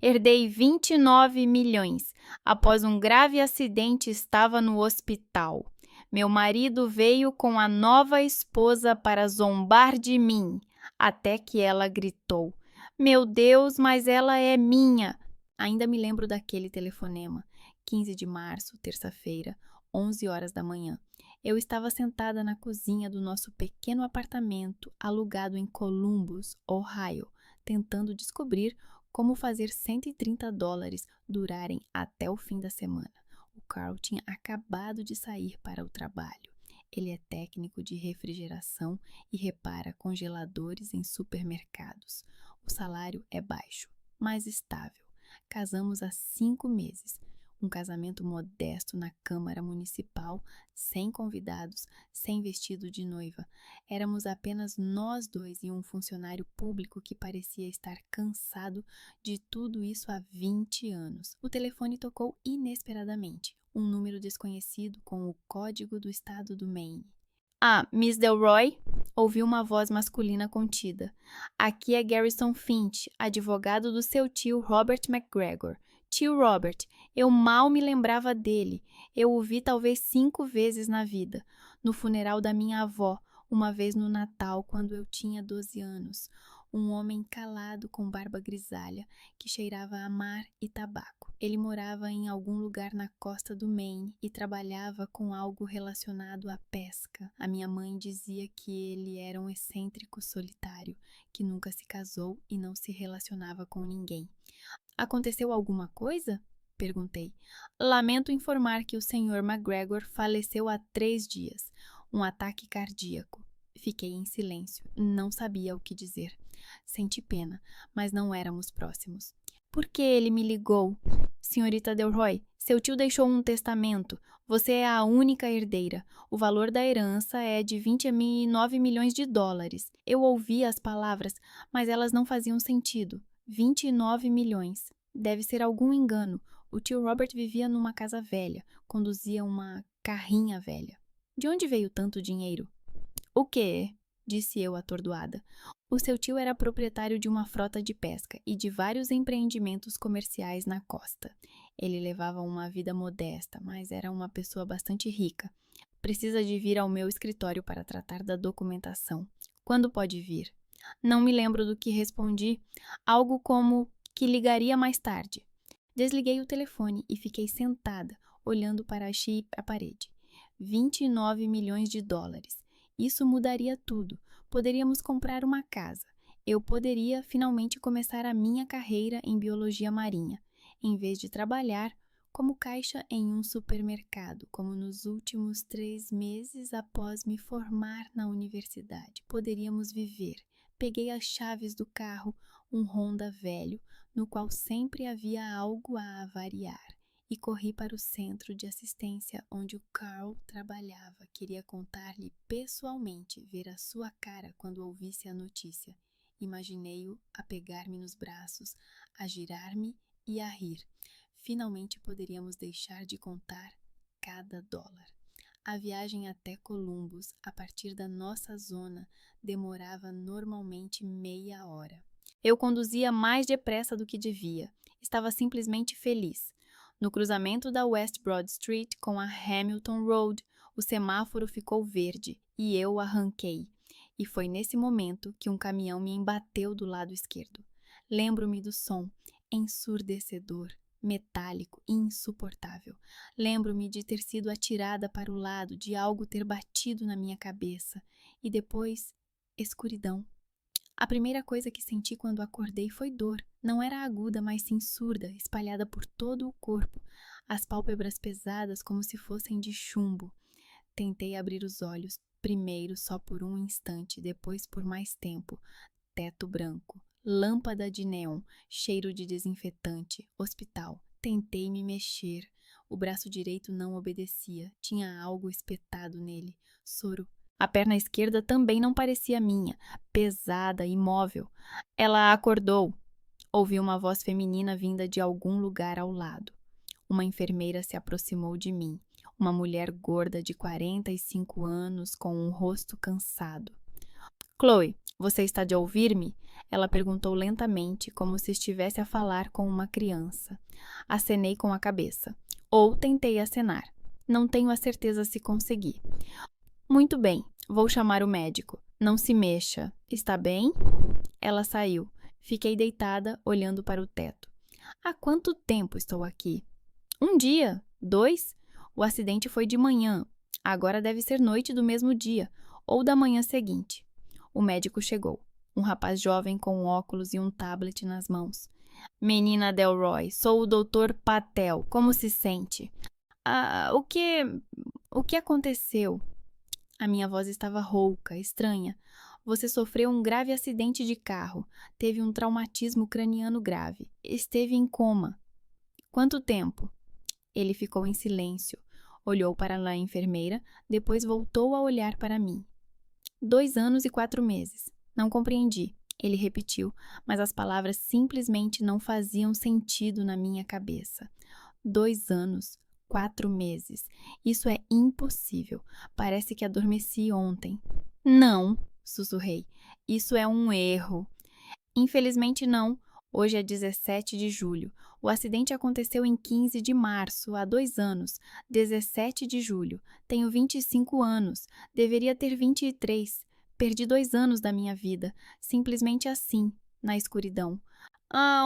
Herdei 29 milhões. Após um grave acidente, estava no hospital. Meu marido veio com a nova esposa para zombar de mim, até que ela gritou: Meu Deus, mas ela é minha! Ainda me lembro daquele telefonema. 15 de março, terça-feira, 11 horas da manhã. Eu estava sentada na cozinha do nosso pequeno apartamento alugado em Columbus, Ohio, tentando descobrir como fazer $130 durarem até o fim da semana. O Carl tinha acabado de sair para o trabalho. Ele é técnico de refrigeração e repara congeladores em supermercados. O salário é baixo, mas estável. Casamos há 5 meses. Um casamento modesto na Câmara Municipal, sem convidados, sem vestido de noiva. Éramos apenas nós dois e um funcionário público que parecia estar cansado de tudo isso há 20 anos. O telefone tocou inesperadamente. Um número desconhecido com o código do estado do Maine. Ah, Miss Delroy? Ouviu uma voz masculina contida. Aqui é Garrison Finch, advogado do seu tio Robert McGregor. Tio Robert, eu mal me lembrava dele. Eu o vi talvez 5 vezes na vida. No funeral da minha avó, uma vez no Natal, quando eu tinha 12 anos. Um homem calado com barba grisalha, que cheirava a mar e tabaco. Ele morava em algum lugar na costa do Maine e trabalhava com algo relacionado à pesca. A minha mãe dizia que ele era um excêntrico solitário, que nunca se casou e não se relacionava com ninguém. Aconteceu alguma coisa? Perguntei. Lamento informar que o Sr. McGregor faleceu há 3 dias. Um ataque cardíaco. Fiquei em silêncio. Não sabia o que dizer. Senti pena, mas não éramos próximos. Por que ele me ligou? Senhorita Delroy, seu tio deixou um testamento. Você é a única herdeira. O valor da herança é de 29 milhões de dólares. Eu ouvi as palavras, mas elas não faziam sentido. 29 milhões. Deve ser algum engano. O tio Robert vivia numa casa velha, conduzia uma carrinha velha. De onde veio tanto dinheiro? O quê? Disse eu atordoada. O seu tio era proprietário de uma frota de pesca e de vários empreendimentos comerciais na costa. Ele levava uma vida modesta, mas era uma pessoa bastante rica. Precisa de vir ao meu escritório para tratar da documentação. Quando pode vir? Não me lembro do que respondi. Algo como que ligaria mais tarde. Desliguei o telefone e fiquei sentada, olhando para a parede. 29 milhões de dólares. Isso mudaria tudo. Poderíamos comprar uma casa. Eu poderia finalmente começar a minha carreira em biologia marinha, em vez de trabalhar como caixa em um supermercado, como nos últimos 3 meses após me formar na universidade. Poderíamos viver. Peguei as chaves do carro, um Honda velho, no qual sempre havia algo a avariar, e corri para o centro de assistência onde o Carl trabalhava. Queria contar-lhe pessoalmente, ver a sua cara quando ouvisse a notícia. Imaginei-o a pegar-me nos braços, a girar-me e a rir. Finalmente poderíamos deixar de contar cada dólar. A viagem até Columbus, a partir da nossa zona, demorava normalmente meia hora. Eu conduzia mais depressa do que devia. Estava simplesmente feliz. No cruzamento da West Broad Street com a Hamilton Road, o semáforo ficou verde e eu arranquei. E foi nesse momento que um caminhão me embateu do lado esquerdo. Lembro-me do som, ensurdecedor, metálico e insuportável. Lembro-me de ter sido atirada para o lado, de algo ter batido na minha cabeça. E depois, escuridão. A primeira coisa que senti quando acordei foi dor. Não era aguda, mas sim surda, espalhada por todo o corpo, as pálpebras pesadas como se fossem de chumbo. Tentei abrir os olhos, primeiro só por um instante, depois por mais tempo. Teto branco, lâmpada de neon, cheiro de desinfetante, hospital. Tentei me mexer. O braço direito não obedecia, tinha algo espetado nele. Soro. A perna esquerda também não parecia minha, pesada, imóvel. Ela acordou. Ouvi uma voz feminina vinda de algum lugar ao lado. Uma enfermeira se aproximou de mim. Uma mulher gorda de 45 anos, com um rosto cansado. Chloe, você está de ouvir-me? Ela perguntou lentamente, como se estivesse a falar com uma criança. Acenei com a cabeça. Ou tentei acenar. Não tenho a certeza se consegui. Muito bem, vou chamar o médico. Não se mexa. Está bem? Ela saiu. Fiquei deitada, olhando para o teto. Há quanto tempo estou aqui? 1 dia? 2? O acidente foi de manhã. Agora deve ser noite do mesmo dia, ou da manhã seguinte. O médico chegou. Um rapaz jovem com óculos e um tablet nas mãos. Menina Delroy, sou o Dr. Patel. Como se sente? O que aconteceu? A minha voz estava rouca, estranha. Você sofreu um grave acidente de carro. Teve um traumatismo craniano grave. Esteve em coma. Quanto tempo? Ele ficou em silêncio. Olhou para a enfermeira, depois voltou a olhar para mim. 2 anos e 4 meses. Não compreendi. Ele repetiu, mas as palavras simplesmente não faziam sentido na minha cabeça. 2 anos, 4 meses. Isso é impossível. Parece que adormeci ontem. Não, sussurrei. Isso é um erro. Infelizmente não. Hoje é 17 de julho. O acidente aconteceu em 15 de março, há 2 anos. 17 de julho. Tenho 25 anos. Deveria ter 23. Perdi 2 anos da minha vida. Simplesmente assim, na escuridão.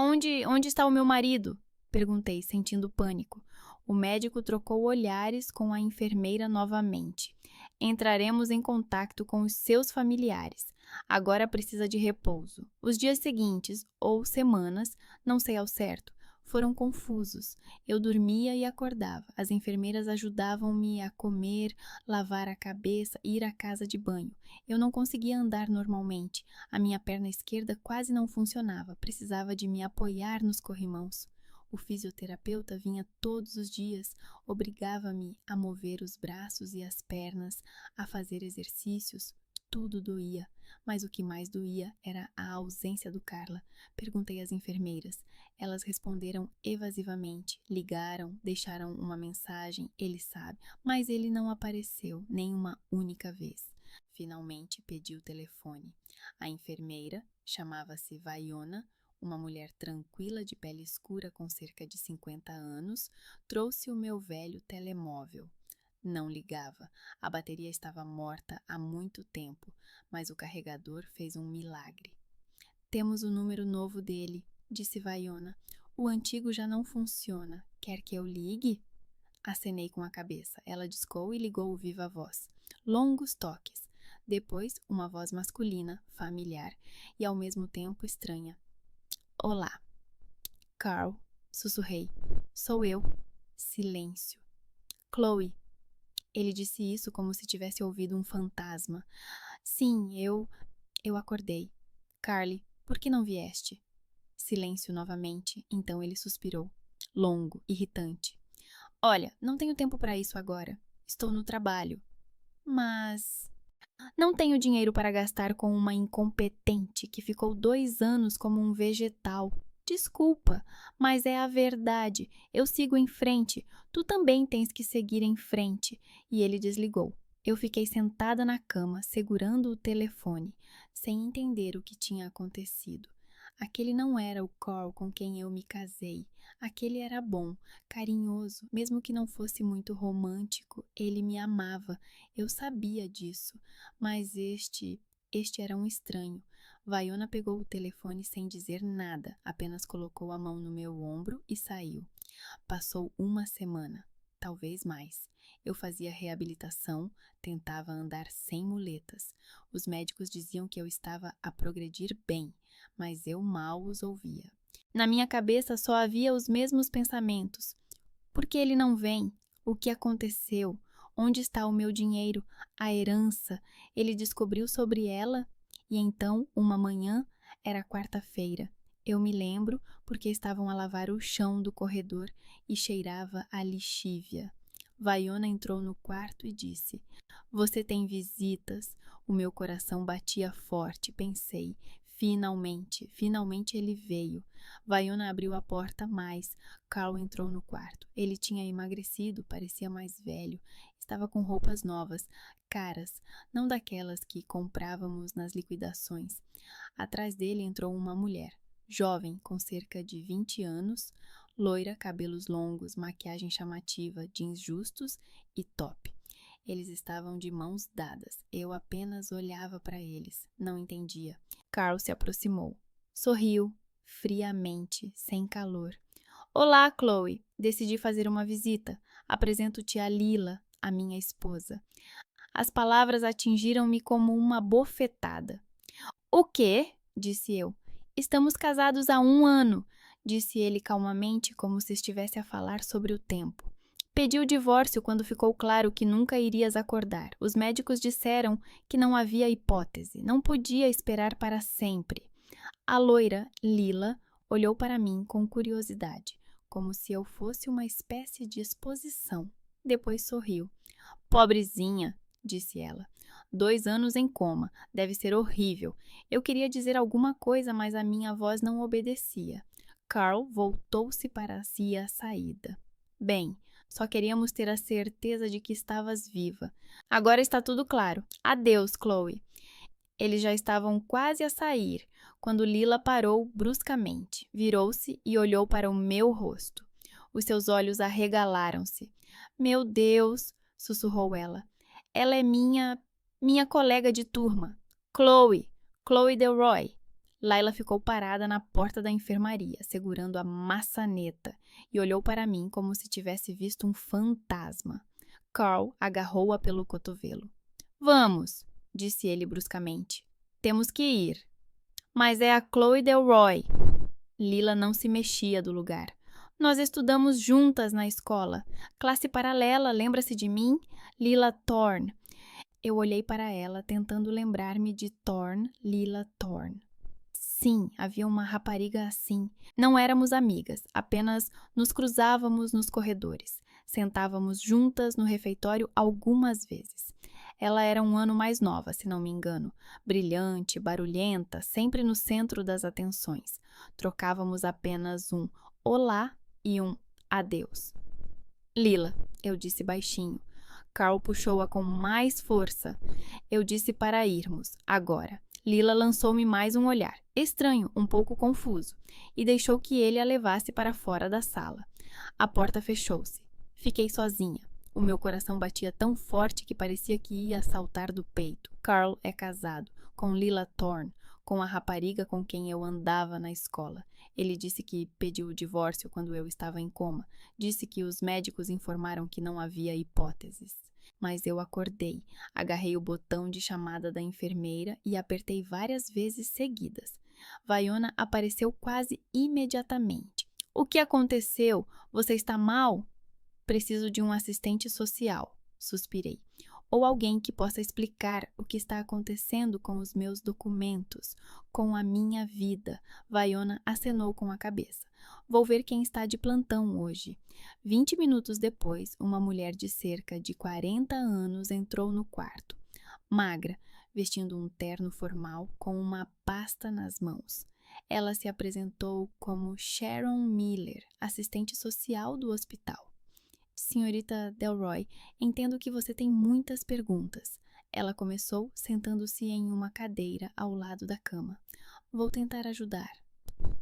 Onde está o meu marido? Perguntei, sentindo pânico. O médico trocou olhares com a enfermeira novamente. Entraremos em contato com os seus familiares. Agora precisa de repouso. Os dias seguintes, ou semanas, não sei ao certo, foram confusos. Eu dormia e acordava. As enfermeiras ajudavam-me a comer, lavar a cabeça e ir à casa de banho. Eu não conseguia andar normalmente. A minha perna esquerda quase não funcionava. Precisava de me apoiar nos corrimãos. O fisioterapeuta vinha todos os dias, obrigava-me a mover os braços e as pernas, a fazer exercícios. Tudo doía, mas o que mais doía era a ausência do Carla. Perguntei às enfermeiras. Elas responderam evasivamente. Ligaram, deixaram uma mensagem, ele sabe, mas ele não apareceu nem uma única vez. Finalmente pedi o telefone. A enfermeira chamava-se Vaiona, uma mulher tranquila de pele escura com cerca de 50 anos, trouxe o meu velho telemóvel. Não ligava. A bateria estava morta há muito tempo, mas o carregador fez um milagre. Temos o número novo dele, disse Vaiona. O antigo já não funciona. Quer que eu ligue? Acenei com a cabeça. Ela discou e ligou o viva voz. Longos toques. Depois, uma voz masculina, familiar e ao mesmo tempo estranha. Olá. Carl, sussurrei. Sou eu. Silêncio. Chloe. Ele disse isso como se tivesse ouvido um fantasma. Sim, eu acordei. Carly, por que não vieste? Silêncio novamente, então ele suspirou. Longo, irritante. Olha, não tenho tempo para isso agora. Estou no trabalho. Mas não tenho dinheiro para gastar com uma incompetente que ficou 2 anos como um vegetal. Desculpa, mas é a verdade. Eu sigo em frente. Tu também tens que seguir em frente. E ele desligou. Eu fiquei sentada na cama, segurando o telefone, sem entender o que tinha acontecido. Aquele não era o Carl com quem eu me casei. Aquele era bom, carinhoso, mesmo que não fosse muito romântico. Ele me amava. Eu sabia disso. Mas este era um estranho. Vaiona pegou o telefone sem dizer nada, apenas colocou a mão no meu ombro e saiu. Passou 1 semana, talvez mais. Eu fazia reabilitação, tentava andar sem muletas. Os médicos diziam que eu estava a progredir bem, mas eu mal os ouvia. Na minha cabeça só havia os mesmos pensamentos. Por que ele não vem? O que aconteceu? Onde está o meu dinheiro? A herança? Ele descobriu sobre ela? E então, uma manhã, era quarta-feira. Eu me lembro porque estavam a lavar o chão do corredor e cheirava a lixívia. Vaiona entrou no quarto e disse: Você tem visitas? O meu coração batia forte, pensei. Finalmente ele veio. Vaiona abriu a porta mais. Carl entrou no quarto. Ele tinha emagrecido, parecia mais velho. Estava com roupas novas, caras, não daquelas que comprávamos nas liquidações. Atrás dele entrou uma mulher, jovem, com cerca de 20 anos, loira, cabelos longos, maquiagem chamativa, jeans justos e top. Eles estavam de mãos dadas. Eu apenas olhava para eles. Não entendia. Carl se aproximou. Sorriu, friamente, sem calor. Olá, Chloe. Decidi fazer uma visita. Apresento-te a Lila, a minha esposa. As palavras atingiram-me como uma bofetada. O quê? Disse eu. Estamos casados há 1 ano, disse ele calmamente, como se estivesse a falar sobre o tempo. Pedi o divórcio quando ficou claro que nunca irias acordar. Os médicos disseram que não havia hipótese, não podia esperar para sempre. A loira, Lila, olhou para mim com curiosidade, como se eu fosse uma espécie de exposição. Depois sorriu. Pobrezinha, disse ela. 2 anos em coma, deve ser horrível. Eu queria dizer alguma coisa, mas a minha voz não obedecia. Carl voltou-se para si à saída. Bem, só queríamos ter a certeza de que estavas viva. Agora está tudo claro. Adeus, Chloe. Eles já estavam quase a sair, quando Lila parou bruscamente, virou-se e olhou para o meu rosto. Os seus olhos arregalaram-se. Meu Deus, sussurrou ela. Ela é minha colega de turma. Chloe Delroy. Laila ficou parada na porta da enfermaria, segurando a maçaneta, e olhou para mim como se tivesse visto um fantasma. Carl agarrou-a pelo cotovelo. Vamos, disse ele bruscamente. Temos que ir. Mas é a Chloe Delroy. Lila não se mexia do lugar. Nós estudamos juntas na escola. Classe paralela, lembra-se de mim? Lila Thorne. Eu olhei para ela, tentando lembrar-me de Lila Thorne. Sim, havia uma rapariga assim. Não éramos amigas, apenas nos cruzávamos nos corredores. Sentávamos juntas no refeitório algumas vezes. Ela era 1 ano mais nova, se não me engano. Brilhante, barulhenta, sempre no centro das atenções. Trocávamos apenas um olá e um adeus. Lila, eu disse baixinho. Carl puxou-a com mais força. Eu disse para irmos, agora. Lila lançou-me mais um olhar, estranho, um pouco confuso, e deixou que ele a levasse para fora da sala. A porta fechou-se. Fiquei sozinha. O meu coração batia tão forte que parecia que ia saltar do peito. Carl é casado, com Lila Thorne, com a rapariga com quem eu andava na escola. Ele disse que pediu o divórcio quando eu estava em coma. Disse que os médicos informaram que não havia hipóteses. Mas eu acordei, agarrei o botão de chamada da enfermeira e apertei várias vezes seguidas. Vaiona apareceu quase imediatamente. O que aconteceu? Você está mal? Preciso de um assistente social, suspirei. Ou alguém que possa explicar o que está acontecendo com os meus documentos, com a minha vida. Vaiona acenou com a cabeça. Vou ver quem está de plantão hoje. 20 minutos depois, uma mulher de cerca de 40 anos entrou no quarto. Magra, vestindo um terno formal com uma pasta nas mãos. Ela se apresentou como Sharon Miller, assistente social do hospital. Senhorita Delroy, entendo que você tem muitas perguntas. Ela começou sentando-se em uma cadeira ao lado da cama. Vou tentar ajudar.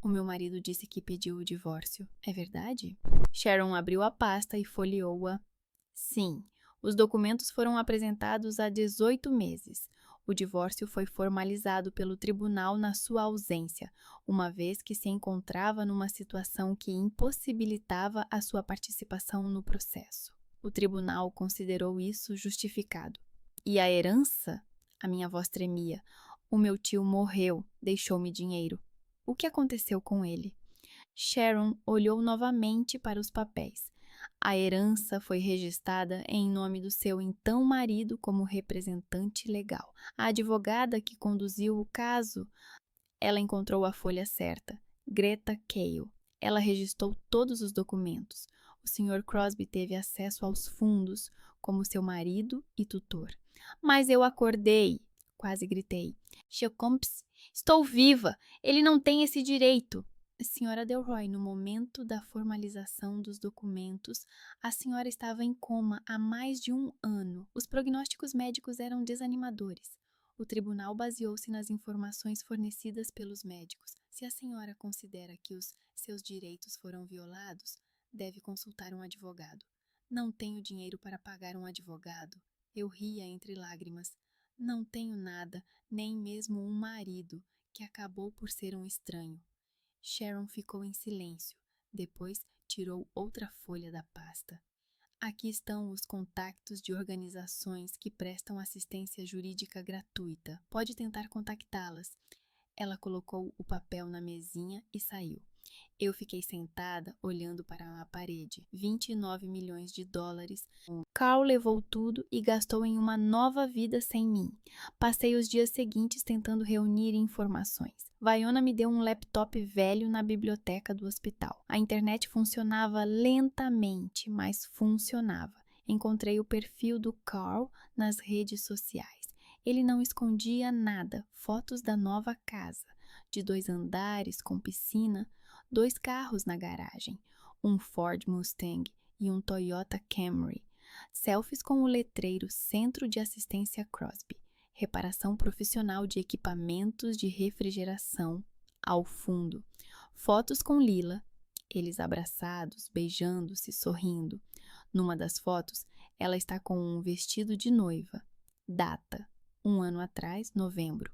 O meu marido disse que pediu o divórcio. É verdade? Sharon abriu a pasta e folheou-a. Sim, os documentos foram apresentados há 18 meses. O divórcio foi formalizado pelo tribunal na sua ausência, uma vez que se encontrava numa situação que impossibilitava a sua participação no processo. O tribunal considerou isso justificado. E a herança? A minha voz tremia. O meu tio morreu, deixou-me dinheiro. O que aconteceu com ele? Sharon olhou novamente para os papéis. A herança foi registrada em nome do seu então marido como representante legal. A advogada que conduziu o caso, ela encontrou a folha certa. Greta Cale. Ela registrou todos os documentos. O Sr. Crosby teve acesso aos fundos como seu marido e tutor. Mas eu acordei, quase gritei. Estou viva! Ele não tem esse direito! Senhora Delroy, no momento da formalização dos documentos, a senhora estava em coma há mais de 1 ano. Os prognósticos médicos eram desanimadores. O tribunal baseou-se nas informações fornecidas pelos médicos. Se a senhora considera que os seus direitos foram violados, deve consultar um advogado. Não tenho dinheiro para pagar um advogado. Eu ria entre lágrimas. Não tenho nada, nem mesmo um marido, que acabou por ser um estranho. Sharon ficou em silêncio. Depois tirou outra folha da pasta. Aqui estão os contactos de organizações que prestam assistência jurídica gratuita. Pode tentar contactá-las. Ela colocou o papel na mesinha e saiu. Eu fiquei sentada, olhando para a parede. 29 milhões de dólares. Carl levou tudo e gastou em uma nova vida sem mim. Passei os dias seguintes tentando reunir informações. Vaiona me deu um laptop velho na biblioteca do hospital. A internet funcionava lentamente, mas funcionava. Encontrei o perfil do Carl nas redes sociais. Ele não escondia nada. Fotos da nova casa, de 2 andares com piscina, 2 carros na garagem, um Ford Mustang e um Toyota Camry. Selfies com o letreiro Centro de Assistência Crosby. Reparação profissional de equipamentos de refrigeração ao fundo. Fotos com Lila, eles abraçados, beijando-se, sorrindo. Numa das fotos, ela está com um vestido de noiva. Data: 1 ano atrás, novembro.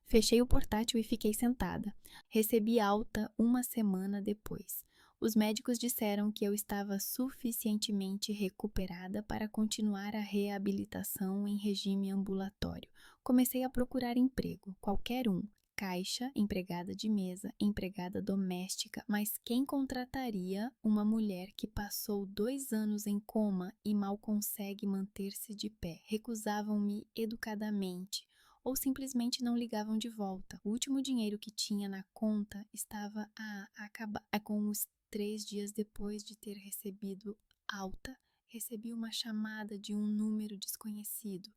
Fechei o portátil e fiquei sentada. Recebi alta 1 semana depois. Os médicos disseram que eu estava suficientemente recuperada para continuar a reabilitação em regime ambulatório. Comecei a procurar emprego, qualquer um. Caixa, empregada de mesa, empregada doméstica, mas quem contrataria uma mulher que passou 2 anos em coma e mal consegue manter-se de pé? Recusavam-me educadamente ou simplesmente não ligavam de volta. O último dinheiro que tinha na conta estava a acabar. Com os 3 dias depois de ter recebido alta, recebi uma chamada de um número desconhecido.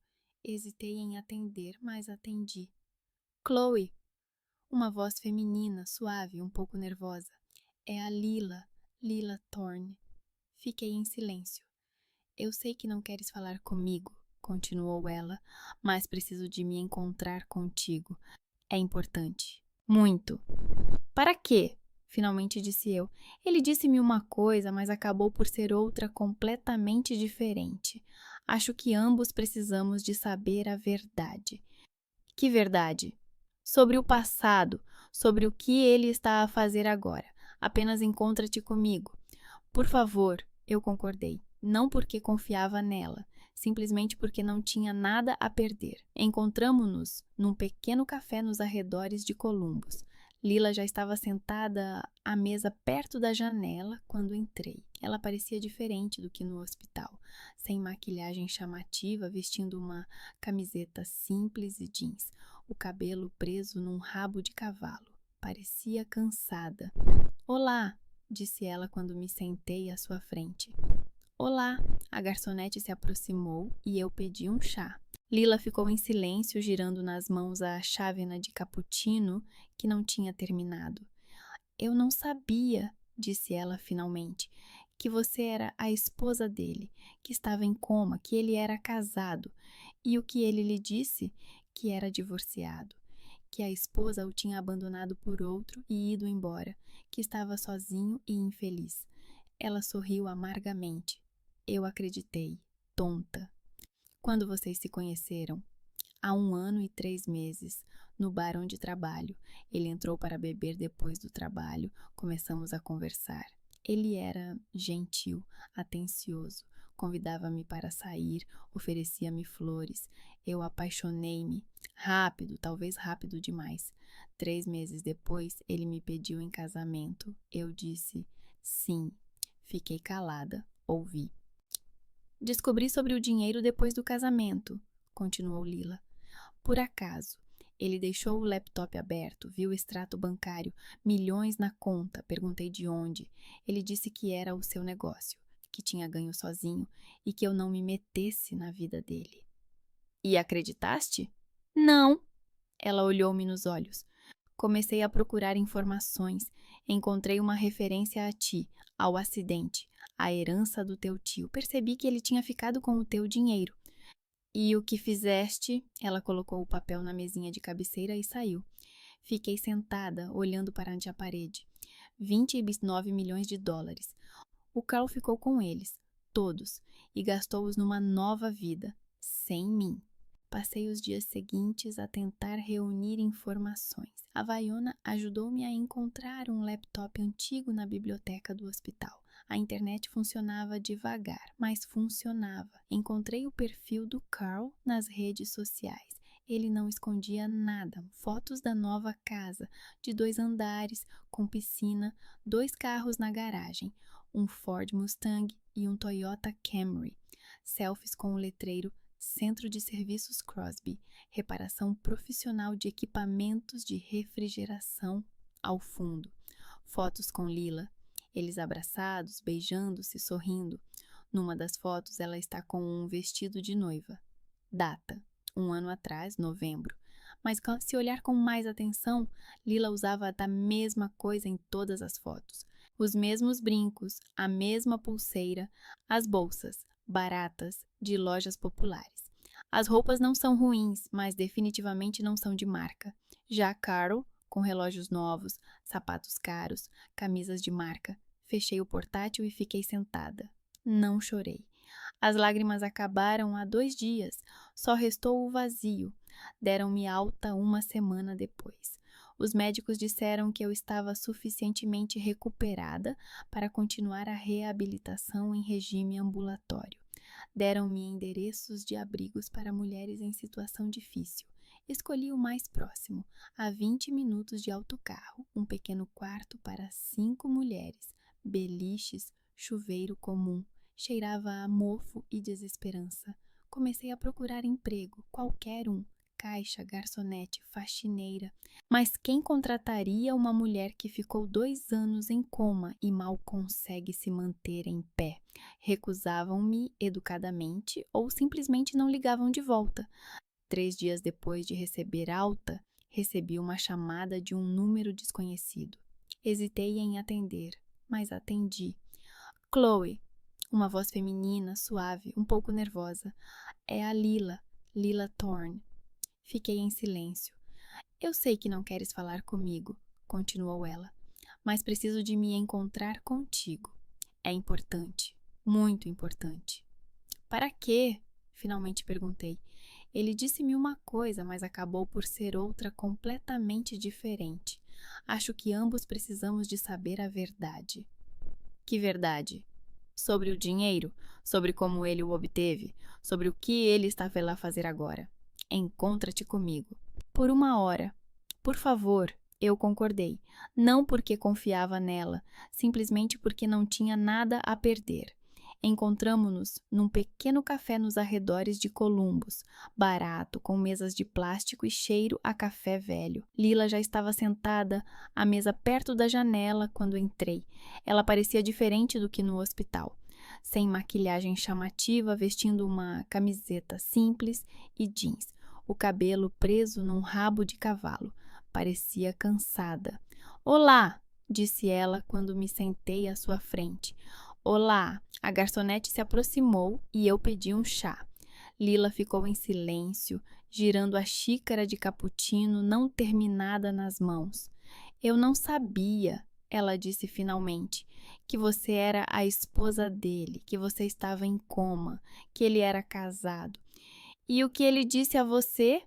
Hesitei em atender, mas atendi. Chloe! Uma voz feminina, suave, um pouco nervosa. É a Lila Thorne. Fiquei em silêncio. Eu sei que não queres falar comigo, continuou ela, mas preciso de me encontrar contigo. É importante. Muito. Para quê? Finalmente disse eu. Ele disse-me uma coisa, mas acabou por ser outra completamente diferente. Acho que ambos precisamos de saber a verdade. Que verdade? Sobre o passado, sobre o que ele está a fazer agora. Apenas encontra-te comigo. Por favor, eu concordei. Não porque confiava nela, simplesmente porque não tinha nada a perder. Encontramo-nos num pequeno café nos arredores de Columbus. Lila já estava sentada à mesa perto da janela quando entrei. Ela parecia diferente do que no hospital, sem maquilhagem chamativa, vestindo uma camiseta simples e jeans, o cabelo preso num rabo de cavalo. Parecia cansada. Olá, disse ela quando me sentei à sua frente. Olá, a garçonete se aproximou e eu pedi um chá. Lila ficou em silêncio, girando nas mãos a chávena de cappuccino que não tinha terminado. Eu não sabia, disse ela finalmente, que você era a esposa dele, que estava em coma, que ele era casado. E o que ele lhe disse? Que era divorciado, que a esposa o tinha abandonado por outro e ido embora, que estava sozinho e infeliz. Ela sorriu amargamente. Eu acreditei, tonta. Quando vocês se conheceram? Há 1 ano e 3 meses, no bar onde trabalho. Ele entrou para beber depois do trabalho, começamos a conversar. Ele era gentil, atencioso, convidava-me para sair, oferecia-me flores. Eu apaixonei-me. Rápido, talvez rápido demais. 3 meses depois, ele me pediu em casamento. Eu disse sim. Fiquei calada, ouvi. Descobri sobre o dinheiro depois do casamento, continuou Lila. Por acaso, ele deixou o laptop aberto, viu o extrato bancário, milhões na conta, perguntei de onde. Ele disse que era o seu negócio, que tinha ganho sozinho e que eu não me metesse na vida dele. E acreditaste? Não. Ela olhou-me nos olhos. Comecei a procurar informações. Encontrei uma referência a ti, ao acidente, à herança do teu tio. Percebi que ele tinha ficado com o teu dinheiro. E o que fizeste? Ela colocou o papel na mesinha de cabeceira e saiu. Fiquei sentada, olhando para a parede. 29 milhões de dólares. O Carl ficou com eles, todos, e gastou-os numa nova vida, sem mim. Passei os dias seguintes a tentar reunir informações. A Vaiona ajudou-me a encontrar um laptop antigo na biblioteca do hospital. A internet funcionava devagar, mas funcionava. Encontrei o perfil do Carl nas redes sociais. Ele não escondia nada. Fotos da nova casa, de 2 andares, com piscina, 2 carros na garagem, um Ford Mustang e um Toyota Camry. Selfies com o letreiro Centro de Serviços Crosby, reparação profissional de equipamentos de refrigeração ao fundo. Fotos com Lila, eles abraçados, beijando-se, sorrindo. Numa das fotos ela está com um vestido de noiva. Data: 1 ano atrás, novembro. Mas se olhar com mais atenção, Lila usava a mesma coisa em todas as fotos. Os mesmos brincos, a mesma pulseira, as bolsas, baratas, de lojas populares. As roupas não são ruins, mas definitivamente não são de marca. Já Carl, com relógios novos, sapatos caros, camisas de marca. Fechei o portátil e fiquei sentada. Não chorei. As lágrimas acabaram há 2 dias, só restou o vazio. Deram-me alta 1 semana depois. Os médicos disseram que eu estava suficientemente recuperada para continuar a reabilitação em regime ambulatório. Deram-me endereços de abrigos para mulheres em situação difícil. Escolhi o mais próximo, a 20 minutos de autocarro, um pequeno quarto para 5 mulheres, beliches, chuveiro comum. Cheirava a mofo e desesperança. Comecei a procurar emprego, qualquer um, caixa, garçonete, faxineira. Mas quem contrataria uma mulher que ficou 2 anos em coma e mal consegue se manter em pé? Recusavam-me educadamente ou simplesmente não ligavam de volta. 3 dias depois de receber alta, recebi uma chamada de um número desconhecido. Hesitei em atender, mas atendi. Chloe. Uma voz feminina, suave, um pouco nervosa. É a Lila Thorne. Fiquei em silêncio. Eu sei que não queres falar comigo, continuou ela, mas preciso de me encontrar contigo. É importante, muito importante. Para quê? Finalmente perguntei. Ele disse-me uma coisa, mas acabou por ser outra completamente diferente. Acho que ambos precisamos de saber a verdade. Que verdade? Sobre o dinheiro, sobre como ele o obteve, sobre o que ele estava lá fazer agora. Encontra-te comigo. Por 1 hora. Por favor, eu concordei. Não porque confiava nela, simplesmente porque não tinha nada a perder. Encontramo-nos num pequeno café nos arredores de Columbus, barato, com mesas de plástico e cheiro a café velho. Lila já estava sentada à mesa perto da janela quando entrei. Ela parecia diferente do que no hospital. Sem maquilhagem chamativa, vestindo uma camiseta simples e jeans. O cabelo preso num rabo de cavalo. Parecia cansada. Olá, disse ela quando me sentei à sua frente. Olá! A garçonete se aproximou e eu pedi um chá. Lila ficou em silêncio, girando a xícara de cappuccino não terminada nas mãos. Eu não sabia, ela disse finalmente, que você era a esposa dele, que você estava em coma, que ele era casado. E o que ele disse a você?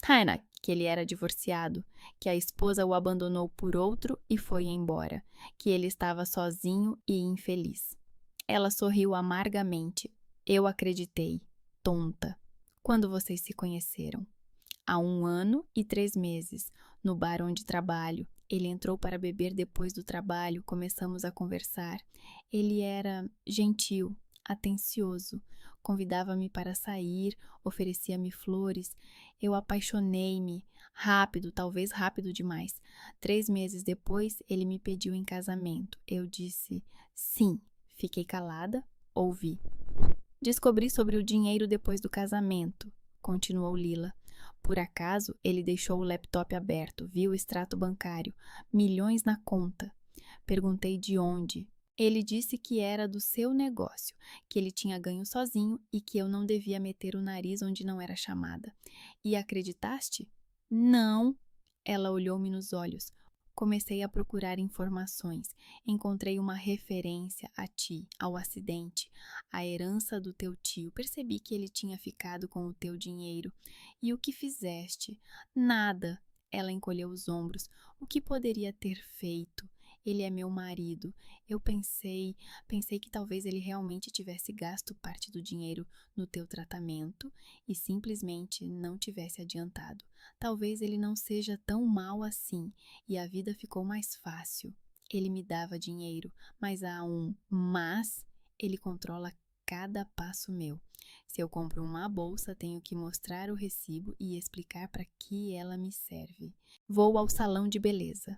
Hannah, que ele era divorciado, que a esposa o abandonou por outro e foi embora, que ele estava sozinho e infeliz. Ela sorriu amargamente. Eu acreditei. Tonta. Quando vocês se conheceram? Há 1 ano e 3 meses, no bar onde trabalho. Ele entrou para beber depois do trabalho, começamos a conversar. Ele era gentil, atencioso, convidava-me para sair, oferecia-me flores. Eu apaixonei-me, rápido, talvez rápido demais. 3 meses depois, ele me pediu em casamento. Eu disse sim. Fiquei calada, ouvi. Descobri sobre o dinheiro depois do casamento, continuou Lila. Por acaso, ele deixou o laptop aberto, viu o extrato bancário, milhões na conta. Perguntei de onde. Ele disse que era do seu negócio, que ele tinha ganho sozinho e que eu não devia meter o nariz onde não era chamada. E acreditaste? Não. Ela olhou-me nos olhos. Comecei a procurar informações. Encontrei uma referência a ti, ao acidente, à herança do teu tio. Percebi que ele tinha ficado com o teu dinheiro. E o que fizeste? Nada. Ela encolheu os ombros. O que poderia ter feito? Ele é meu marido. Eu pensei que talvez ele realmente tivesse gasto parte do dinheiro no teu tratamento e simplesmente não tivesse adiantado. Talvez ele não seja tão mal assim e a vida ficou mais fácil. Ele me dava dinheiro, mas há mas, ele controla cada passo meu. Se eu compro uma bolsa, tenho que mostrar o recibo e explicar para que ela me serve. Vou ao salão de beleza.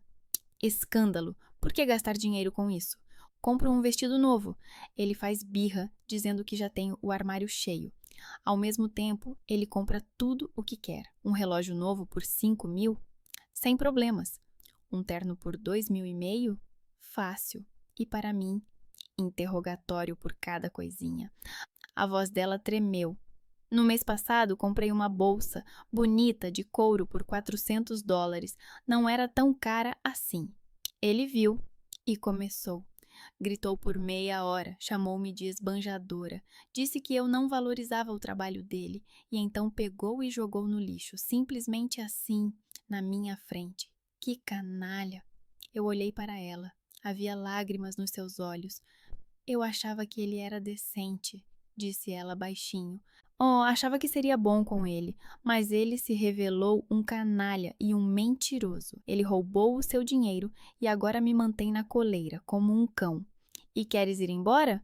Escândalo! Por que gastar dinheiro com isso? Compro um vestido novo. Ele faz birra, dizendo que já tem o armário cheio. Ao mesmo tempo, ele compra tudo o que quer. Um relógio novo por 5.000? Sem problemas. Um terno por 2.500? Fácil. E para mim? Interrogatório por cada coisinha. A voz dela tremeu. No mês passado, comprei uma bolsa bonita de couro por $400. Não era tão cara assim. Ele viu e começou. Gritou por meia hora, chamou-me de esbanjadora, disse que eu não valorizava o trabalho dele e então pegou e jogou no lixo, simplesmente assim, na minha frente. Que canalha! Eu olhei para ela. Havia lágrimas nos seus olhos. Eu achava que ele era decente, disse ela baixinho. Oh, achava que seria bom com ele, mas ele se revelou um canalha e um mentiroso. Ele roubou o seu dinheiro e agora me mantém na coleira, como um cão. E queres ir embora?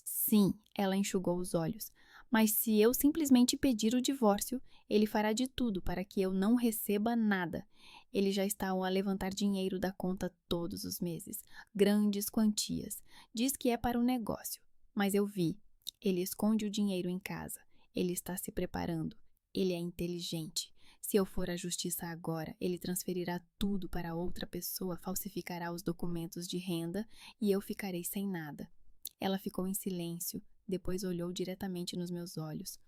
Sim, ela enxugou os olhos. Mas se eu simplesmente pedir o divórcio, ele fará de tudo para que eu não receba nada. Ele já está a levantar dinheiro da conta todos os meses, grandes quantias. Diz que é para o negócio, mas eu vi. Ele esconde o dinheiro em casa. Ele está se preparando. Ele é inteligente. Se eu for à justiça agora, ele transferirá tudo para outra pessoa, falsificará os documentos de renda e eu ficarei sem nada. Ela ficou em silêncio, depois olhou diretamente nos meus olhos.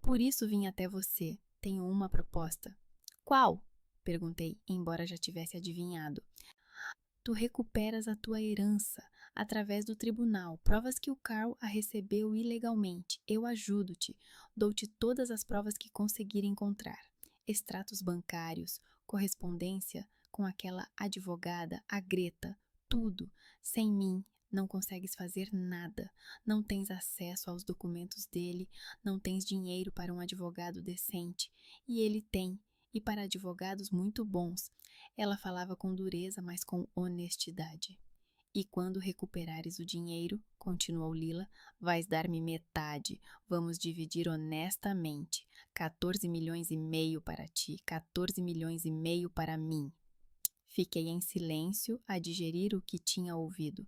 Por isso vim até você. Tenho uma proposta. Qual? Perguntei, embora já tivesse adivinhado. Tu recuperas a tua herança através do tribunal. Provas que o Carl a recebeu ilegalmente. Eu ajudo-te. Dou-te todas as provas que conseguir encontrar. Extratos bancários, correspondência com aquela advogada, a Greta, tudo. Sem mim, não consegues fazer nada. Não tens acesso aos documentos dele, não tens dinheiro para um advogado decente. E ele tem, e para advogados muito bons. Ela falava com dureza, mas com honestidade. E quando recuperares o dinheiro, continuou Lila, vais dar-me metade. Vamos dividir honestamente. 14,5 milhões para ti, 14,5 milhões para mim. Fiquei em silêncio a digerir o que tinha ouvido.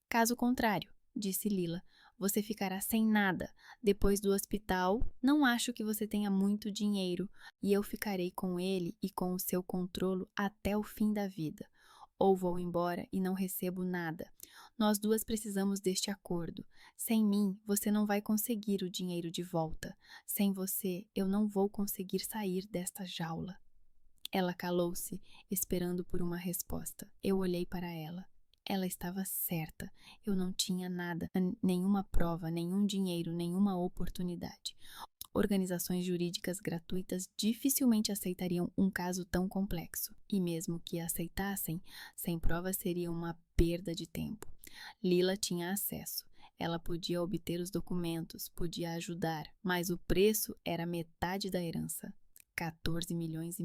Caso contrário, disse Lila, você ficará sem nada. Depois do hospital, não acho que você tenha muito dinheiro e eu ficarei com ele e com o seu controlo até o fim da vida. Ou vou embora e não recebo nada. Nós duas precisamos deste acordo. Sem mim, você não vai conseguir o dinheiro de volta. Sem você, eu não vou conseguir sair desta jaula. Ela calou-se, esperando por uma resposta. Eu olhei para ela. Ela estava certa. Eu não tinha nada, nenhuma prova, nenhum dinheiro, nenhuma oportunidade. Organizações jurídicas gratuitas dificilmente aceitariam um caso tão complexo. E mesmo que aceitassem, sem provas seria uma perda de tempo. Lila tinha acesso. Ela podia obter os documentos, podia ajudar, mas o preço era metade da herança. 14,5 milhões.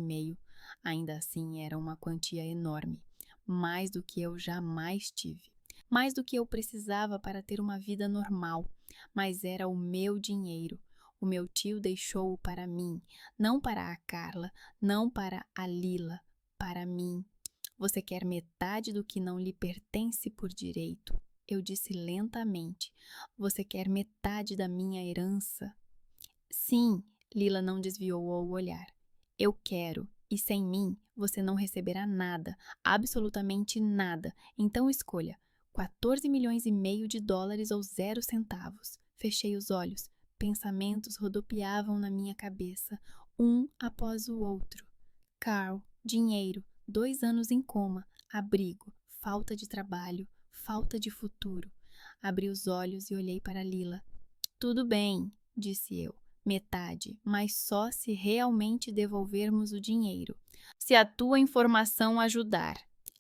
Ainda assim, era uma quantia enorme. Mais do que eu jamais tive. Mais do que eu precisava para ter uma vida normal. Mas era o meu dinheiro. O meu tio deixou-o para mim, não para a Carla, não para a Lila, para mim. Você quer metade do que não lhe pertence por direito. Eu disse lentamente. Você quer metade da minha herança? Sim, Lila não desviou o olhar. Eu quero, e sem mim você não receberá nada, absolutamente nada. Então escolha 14 milhões e meio de dólares ou 0 centavos. Fechei os olhos. Pensamentos rodopiavam na minha cabeça, um após o outro. Carl, dinheiro, 2 anos em coma, abrigo, falta de trabalho, falta de futuro. Abri os olhos e olhei para Lila. Tudo bem, disse eu. Metade, mas só se realmente devolvermos o dinheiro. Se a tua informação ajudar.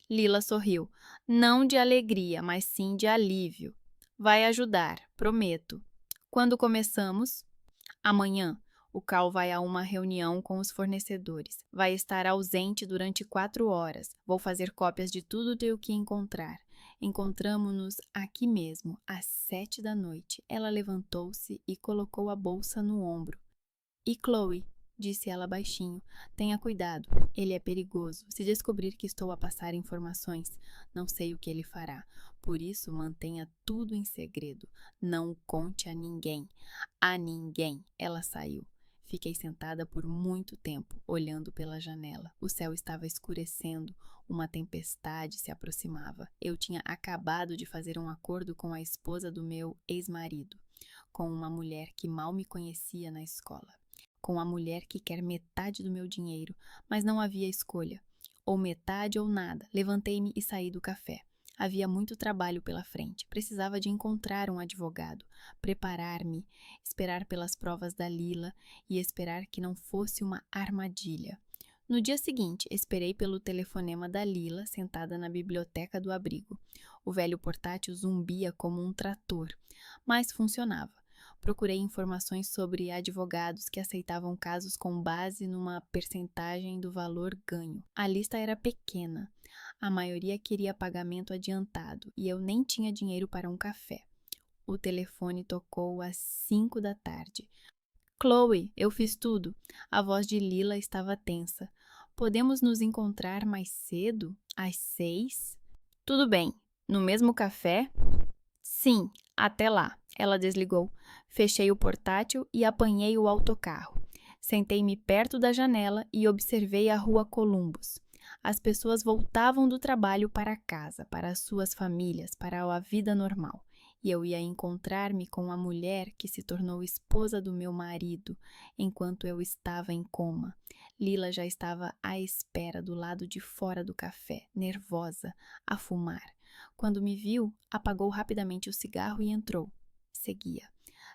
Lila sorriu. Não de alegria, mas sim de alívio. Vai ajudar, prometo. Quando começamos? Amanhã. O Carl vai a uma reunião com os fornecedores. Vai estar ausente durante 4 horas. Vou fazer cópias de tudo o que encontrar. Encontramo-nos aqui mesmo, às 7 da noite. Ela levantou-se e colocou a bolsa no ombro. E Chloe, disse ela baixinho, tenha cuidado. Ele é perigoso. Se descobrir que estou a passar informações, não sei o que ele fará. Por isso, mantenha tudo em segredo. Não o conte a ninguém. A ninguém. Ela saiu. Fiquei sentada por muito tempo, olhando pela janela. O céu estava escurecendo, uma tempestade se aproximava. Eu tinha acabado de fazer um acordo com a esposa do meu ex-marido, com uma mulher que mal me conhecia na escola, com a mulher que quer metade do meu dinheiro, mas não havia escolha. Ou metade ou nada. Levantei-me e saí do café. Havia muito trabalho pela frente. Precisava de encontrar um advogado, preparar-me, esperar pelas provas da Lila e esperar que não fosse uma armadilha. No dia seguinte, esperei pelo telefonema da Lila sentada na biblioteca do abrigo. O velho portátil zumbia como um trator, mas funcionava. Procurei informações sobre advogados que aceitavam casos com base numa percentagem do valor ganho. A lista era pequena. A maioria queria pagamento adiantado e eu nem tinha dinheiro para um café. O telefone tocou às 5 da tarde. Chloe, eu fiz tudo. A voz de Lila estava tensa. Podemos nos encontrar mais cedo? Às 6? Tudo bem. No mesmo café? Sim, até lá. Ela desligou. Fechei o portátil e apanhei o autocarro. Sentei-me perto da janela e observei a rua Columbus. As pessoas voltavam do trabalho para casa, para as suas famílias, para a vida normal. E eu ia encontrar-me com a mulher que se tornou esposa do meu marido, enquanto eu estava em coma. Lila já estava à espera do lado de fora do café, nervosa, a fumar. Quando me viu, apagou rapidamente o cigarro e entrou. Seguia.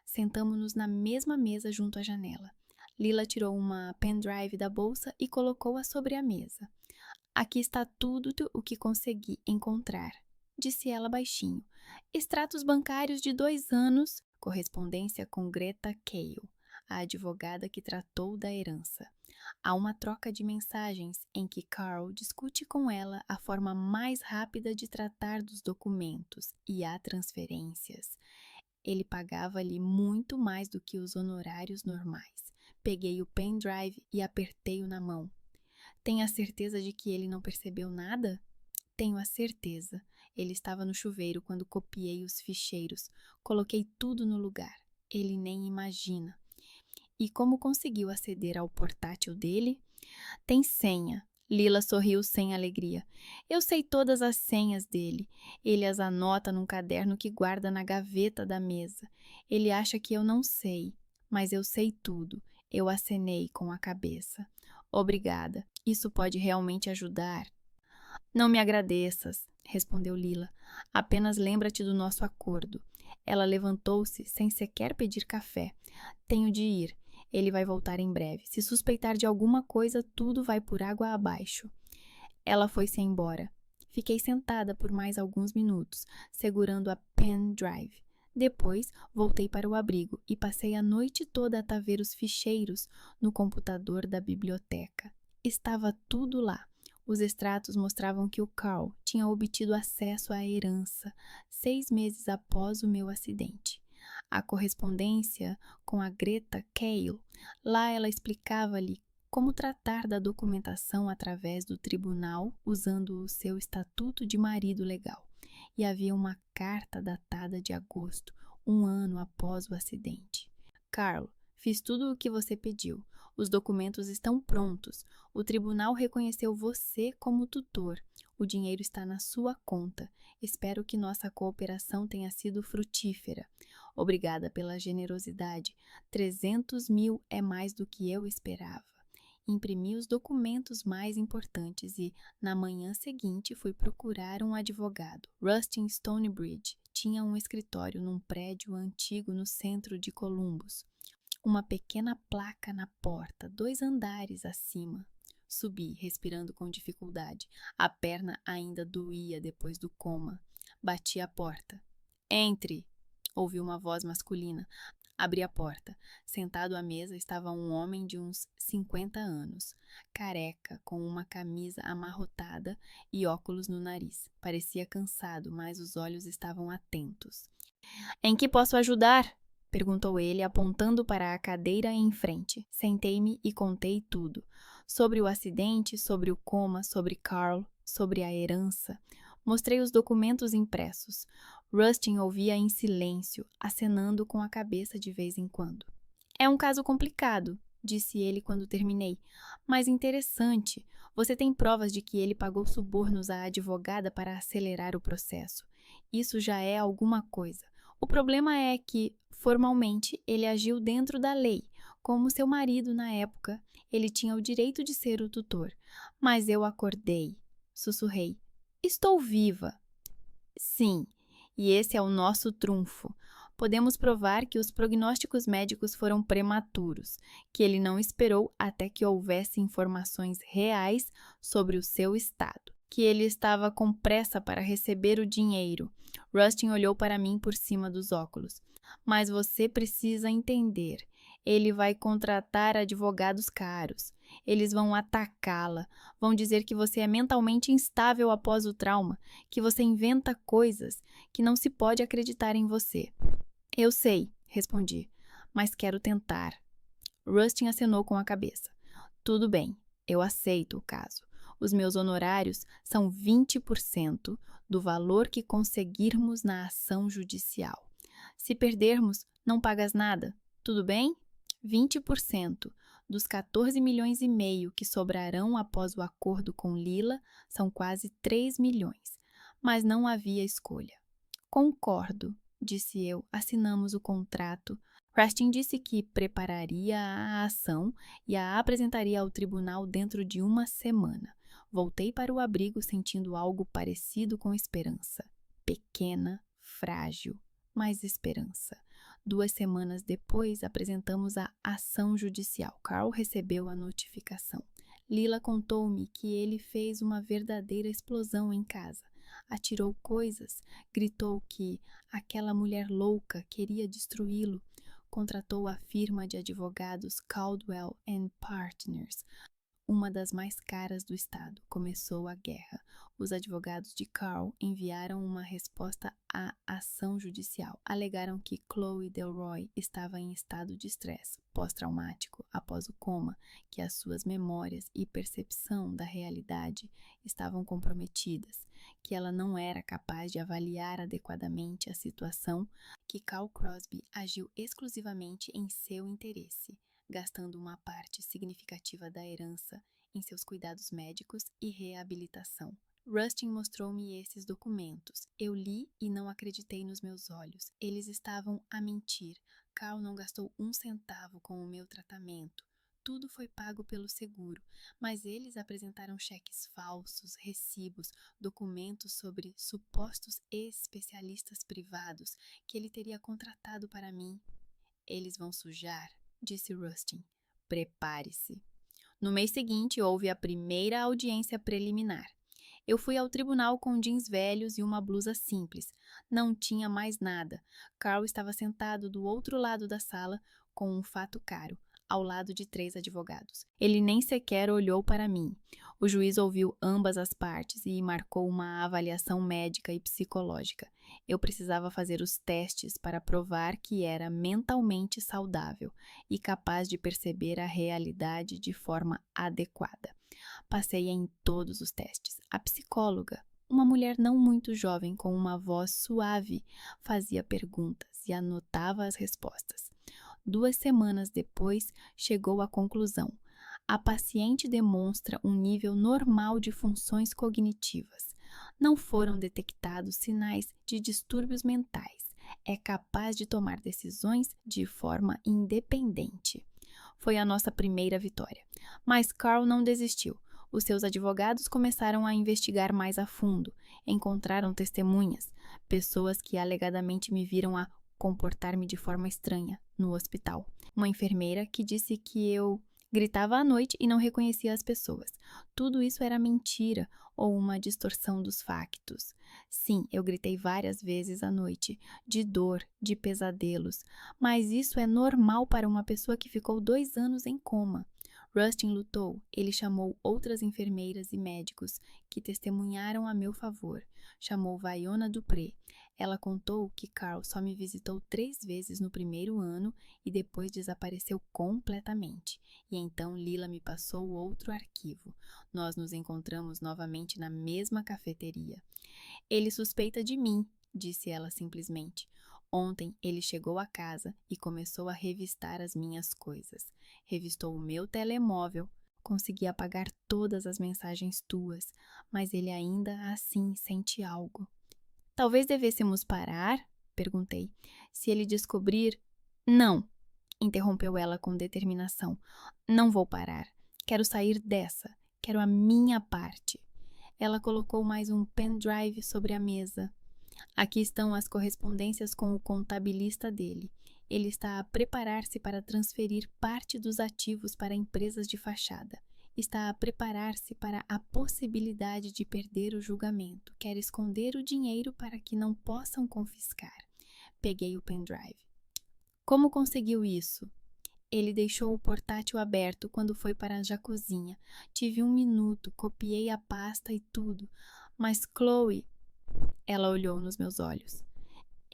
Sentamo-nos na mesma mesa junto à janela. Lila tirou uma pendrive da bolsa e colocou-a sobre a mesa. Aqui está tudo o que consegui encontrar, disse ela baixinho. Extratos bancários de 2 anos, correspondência com Greta Cale, a advogada que tratou da herança. Há uma troca de mensagens em que Carl discute com ela a forma mais rápida de tratar dos documentos e há transferências. Ele pagava-lhe muito mais do que os honorários normais. Peguei o pendrive e apertei-o na mão. Tem a certeza de que ele não percebeu nada? Tenho a certeza. Ele estava no chuveiro quando copiei os ficheiros. Coloquei tudo no lugar. Ele nem imagina. E como conseguiu aceder ao portátil dele? Tem senha. Lila sorriu sem alegria. Eu sei todas as senhas dele. Ele as anota num caderno que guarda na gaveta da mesa. Ele acha que eu não sei, mas eu sei tudo. Eu acenei com a cabeça. Obrigada. Isso pode realmente ajudar. Não me agradeças, respondeu Lila. Apenas lembra-te do nosso acordo. Ela levantou-se sem sequer pedir café. Tenho de ir. Ele vai voltar em breve. Se suspeitar de alguma coisa, tudo vai por água abaixo. Ela foi-se embora. Fiquei sentada por mais alguns minutos, segurando a pendrive. Depois, voltei para o abrigo e passei a noite toda a ver os ficheiros no computador da biblioteca. Estava tudo lá. Os extratos mostravam que o Carl tinha obtido acesso à herança 6 meses após o meu acidente. A correspondência com a Greta Cale, lá ela explicava-lhe como tratar da documentação através do tribunal usando o seu estatuto de marido legal. E havia uma carta datada de agosto, 1 ano após o acidente. Carl, fiz tudo o que você pediu. Os documentos estão prontos. O tribunal reconheceu você como tutor. O dinheiro está na sua conta. Espero que nossa cooperação tenha sido frutífera. Obrigada pela generosidade. 300 mil é mais do que eu esperava. Imprimi os documentos mais importantes e, na manhã seguinte, fui procurar um advogado. Rustin Stonebridge tinha um escritório num prédio antigo no centro de Columbus. Uma pequena placa na porta, 2 andares acima. Subi, respirando com dificuldade. A perna ainda doía depois do coma. Bati a porta. Entre! Ouvi uma voz masculina. Abri a porta. Sentado à mesa estava um homem de uns 50 anos, careca, com uma camisa amarrotada e óculos no nariz. Parecia cansado, mas os olhos estavam atentos. Em que posso ajudar? Perguntou ele, apontando para a cadeira em frente. Sentei-me e contei tudo. Sobre o acidente, sobre o coma, sobre Carl, sobre a herança. Mostrei os documentos impressos. Rustin ouvia em silêncio, acenando com a cabeça de vez em quando. É um caso complicado, disse ele quando terminei, mas interessante. Você tem provas de que ele pagou subornos à advogada para acelerar o processo. Isso já é alguma coisa. O problema é que, formalmente, ele agiu dentro da lei. Como seu marido na época, ele tinha o direito de ser o tutor. Mas eu acordei, sussurrei. Estou viva. Sim, e esse é o nosso trunfo. Podemos provar que os prognósticos médicos foram prematuros, que ele não esperou até que houvesse informações reais sobre o seu estado, que ele estava com pressa para receber o dinheiro. Rustin olhou para mim por cima dos óculos. Mas você precisa entender. Ele vai contratar advogados caros. Eles vão atacá-la, vão dizer que você é mentalmente instável após o trauma, que você inventa coisas, que não se pode acreditar em você. Eu sei, respondi, mas quero tentar. Rustin acenou com a cabeça. Tudo bem, eu aceito o caso. Os meus honorários são 20% do valor que conseguirmos na ação judicial. Se perdermos, não pagas nada, tudo bem? 20% dos 14 milhões e meio que sobrarão após o acordo com Lila são quase 3 milhões, mas não havia escolha. Concordo, disse eu, assinamos o contrato. Rustin disse que prepararia a ação e a apresentaria ao tribunal dentro de uma semana. Voltei para o abrigo sentindo algo parecido com esperança. Pequena, frágil, mas esperança. 2 semanas depois, apresentamos a ação judicial. Carl recebeu a notificação. Lila contou-me que ele fez uma verdadeira explosão em casa. Atirou coisas, gritou que aquela mulher louca queria destruí-lo. Contratou a firma de advogados Caldwell and Partners, uma das mais caras do estado. Começou a guerra. Os advogados de Carl enviaram uma resposta à ação judicial. Alegaram que Chloe Delroy estava em estado de estresse pós-traumático após o coma, que as suas memórias e percepção da realidade estavam comprometidas, que ela não era capaz de avaliar adequadamente a situação, que Carl Crosby agiu exclusivamente em seu interesse, gastando uma parte significativa da herança em seus cuidados médicos e reabilitação. Rustin mostrou-me esses documentos. Eu li e não acreditei nos meus olhos. Eles estavam a mentir. Carl não gastou 1 centavo com o meu tratamento. Tudo foi pago pelo seguro, mas eles apresentaram cheques falsos, recibos, documentos sobre supostos especialistas privados que ele teria contratado para mim. Eles vão sujar, disse Rustin. Prepare-se. No mês seguinte, houve a primeira audiência preliminar. Eu fui ao tribunal com jeans velhos e uma blusa simples. Não tinha mais nada. Carl estava sentado do outro lado da sala com um fato caro, ao lado de 3 advogados. Ele nem sequer olhou para mim. O juiz ouviu ambas as partes e marcou uma avaliação médica e psicológica. Eu precisava fazer os testes para provar que era mentalmente saudável e capaz de perceber a realidade de forma adequada. Passei em todos os testes. A psicóloga, uma mulher não muito jovem com uma voz suave, fazia perguntas e anotava as respostas. 2 semanas depois, chegou à conclusão: a paciente demonstra um nível normal de funções cognitivas. Não foram detectados sinais de distúrbios mentais. É capaz de tomar decisões de forma independente. Foi a nossa primeira vitória. Mas Carl não desistiu. Os seus advogados começaram a investigar mais a fundo. Encontraram testemunhas, pessoas que alegadamente me viram a comportar-me de forma estranha no hospital. Uma enfermeira que disse que eu gritava à noite e não reconhecia as pessoas. Tudo isso era mentira ou uma distorção dos factos. Sim, eu gritei várias vezes à noite, de dor, de pesadelos, mas isso é normal para uma pessoa que ficou 2 anos em coma. Rustin lutou. Ele chamou outras enfermeiras e médicos que testemunharam a meu favor. Chamou Vaiona Dupré. Ela contou que Carl só me visitou 3 vezes no primeiro ano e depois desapareceu completamente. E então Lila me passou outro arquivo. Nós nos encontramos novamente na mesma cafeteria. Ele suspeita de mim, disse ela simplesmente. Ontem ele chegou a casa e começou a revistar as minhas coisas. Revistou o meu telemóvel. Consegui apagar todas as mensagens tuas, mas ele ainda assim sente algo. Talvez devêssemos parar? Perguntei. Se ele descobrir... Não, interrompeu ela com determinação. Não vou parar. Quero sair dessa. Quero a minha parte. Ela colocou mais um pendrive sobre a mesa. Aqui estão as correspondências com o contabilista dele. Ele está a preparar-se para transferir parte dos ativos para empresas de fachada. Está a preparar-se para a possibilidade de perder o julgamento. Quer esconder o dinheiro para que não possam confiscar. Peguei o pendrive. Como conseguiu isso? Ele deixou o portátil aberto quando foi para a cozinha. Tive 1 minuto, copiei a pasta e tudo. Mas Chloe... Ela olhou nos meus olhos.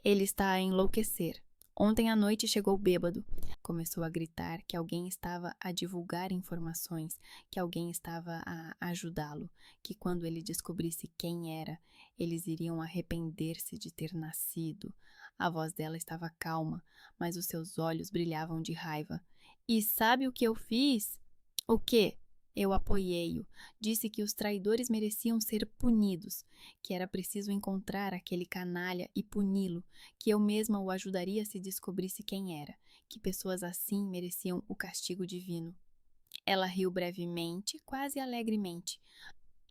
Ele está a enlouquecer. Ontem à noite chegou bêbado. Começou a gritar que alguém estava a divulgar informações, que alguém estava a ajudá-lo, que quando ele descobrisse quem era, eles iriam arrepender-se de ter nascido. A voz dela estava calma, mas os seus olhos brilhavam de raiva. E sabe o que eu fiz? O quê? Eu apoiei-o. Disse que os traidores mereciam ser punidos, que era preciso encontrar aquele canalha e puni-lo, que eu mesma o ajudaria se descobrisse quem era, que pessoas assim mereciam o castigo divino. Ela riu brevemente, quase alegremente.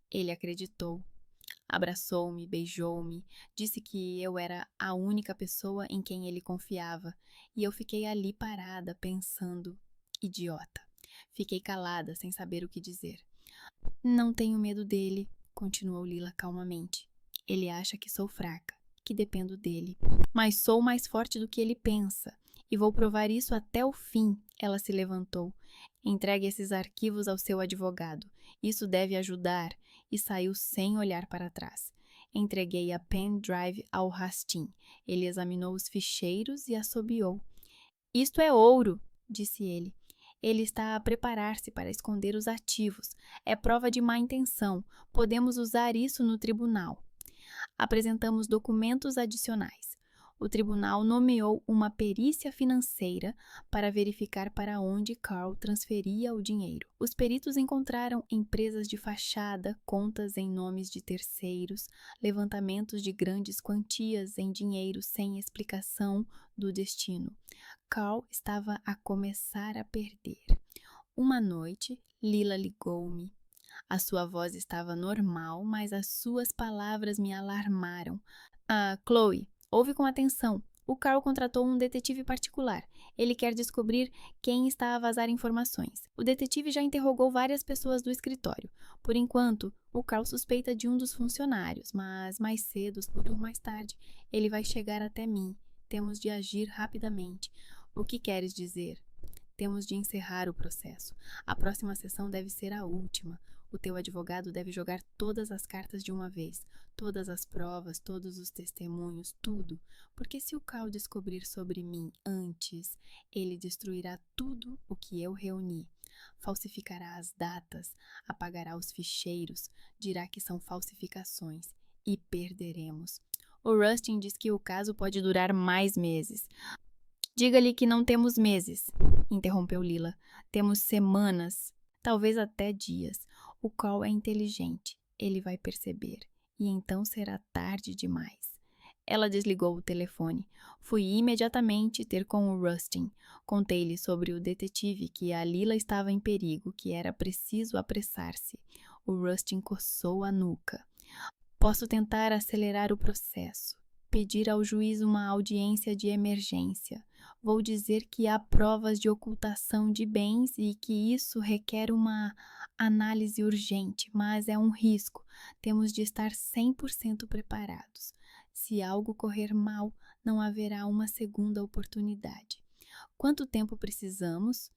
Ele acreditou. Abraçou-me, beijou-me, disse que eu era a única pessoa em quem ele confiava, e eu fiquei ali parada, pensando, idiota. Fiquei calada, sem saber o que dizer. Não tenho medo dele, continuou Lila calmamente. Ele acha que sou fraca, que dependo dele. Mas sou mais forte do que ele pensa, e vou provar isso até o fim. Ela se levantou. Entregue esses arquivos ao seu advogado. Isso deve ajudar. E saiu sem olhar para trás. Entreguei a pendrive ao Rustin. Ele examinou os ficheiros e assobiou. Isto é ouro, disse ele. Ele está a preparar-se para esconder os ativos. É prova de má intenção. Podemos usar isso no tribunal. Apresentamos documentos adicionais. O tribunal nomeou uma perícia financeira para verificar para onde Carl transferia o dinheiro. Os peritos encontraram empresas de fachada, contas em nomes de terceiros, levantamentos de grandes quantias em dinheiro sem explicação do destino. Carl estava a começar a perder. Uma noite, Lila ligou-me. A sua voz estava normal, mas as suas palavras me alarmaram. Chloe, ouve com atenção. O Carl contratou um detetive particular. Ele quer descobrir quem está a vazar informações. O detetive já interrogou várias pessoas do escritório. Por enquanto, o Carl suspeita de um dos funcionários, mas mais cedo ou mais tarde, ele vai chegar até mim. Temos de agir rapidamente. O que queres dizer? Temos de encerrar o processo. A próxima sessão deve ser a última. O teu advogado deve jogar todas as cartas de uma vez, todas as provas, todos os testemunhos, tudo. Porque se o Carl descobrir sobre mim antes, ele destruirá tudo o que eu reuni. Falsificará as datas, apagará os ficheiros, dirá que são falsificações e perderemos. O Rustin diz que o caso pode durar mais meses. Diga-lhe que não temos meses, interrompeu Lila. Temos semanas, talvez até dias. O Carl é inteligente, ele vai perceber. E então será tarde demais. Ela desligou o telefone. Fui imediatamente ter com o Rustin. Contei-lhe sobre o detetive que a Lila estava em perigo, que era preciso apressar-se. O Rustin coçou a nuca. Posso tentar acelerar o processo. Pedir ao juiz uma audiência de emergência. Vou dizer que há provas de ocultação de bens e que isso requer uma análise urgente, mas é um risco. Temos de estar 100% preparados. Se algo correr mal, não haverá uma segunda oportunidade. Quanto tempo precisamos?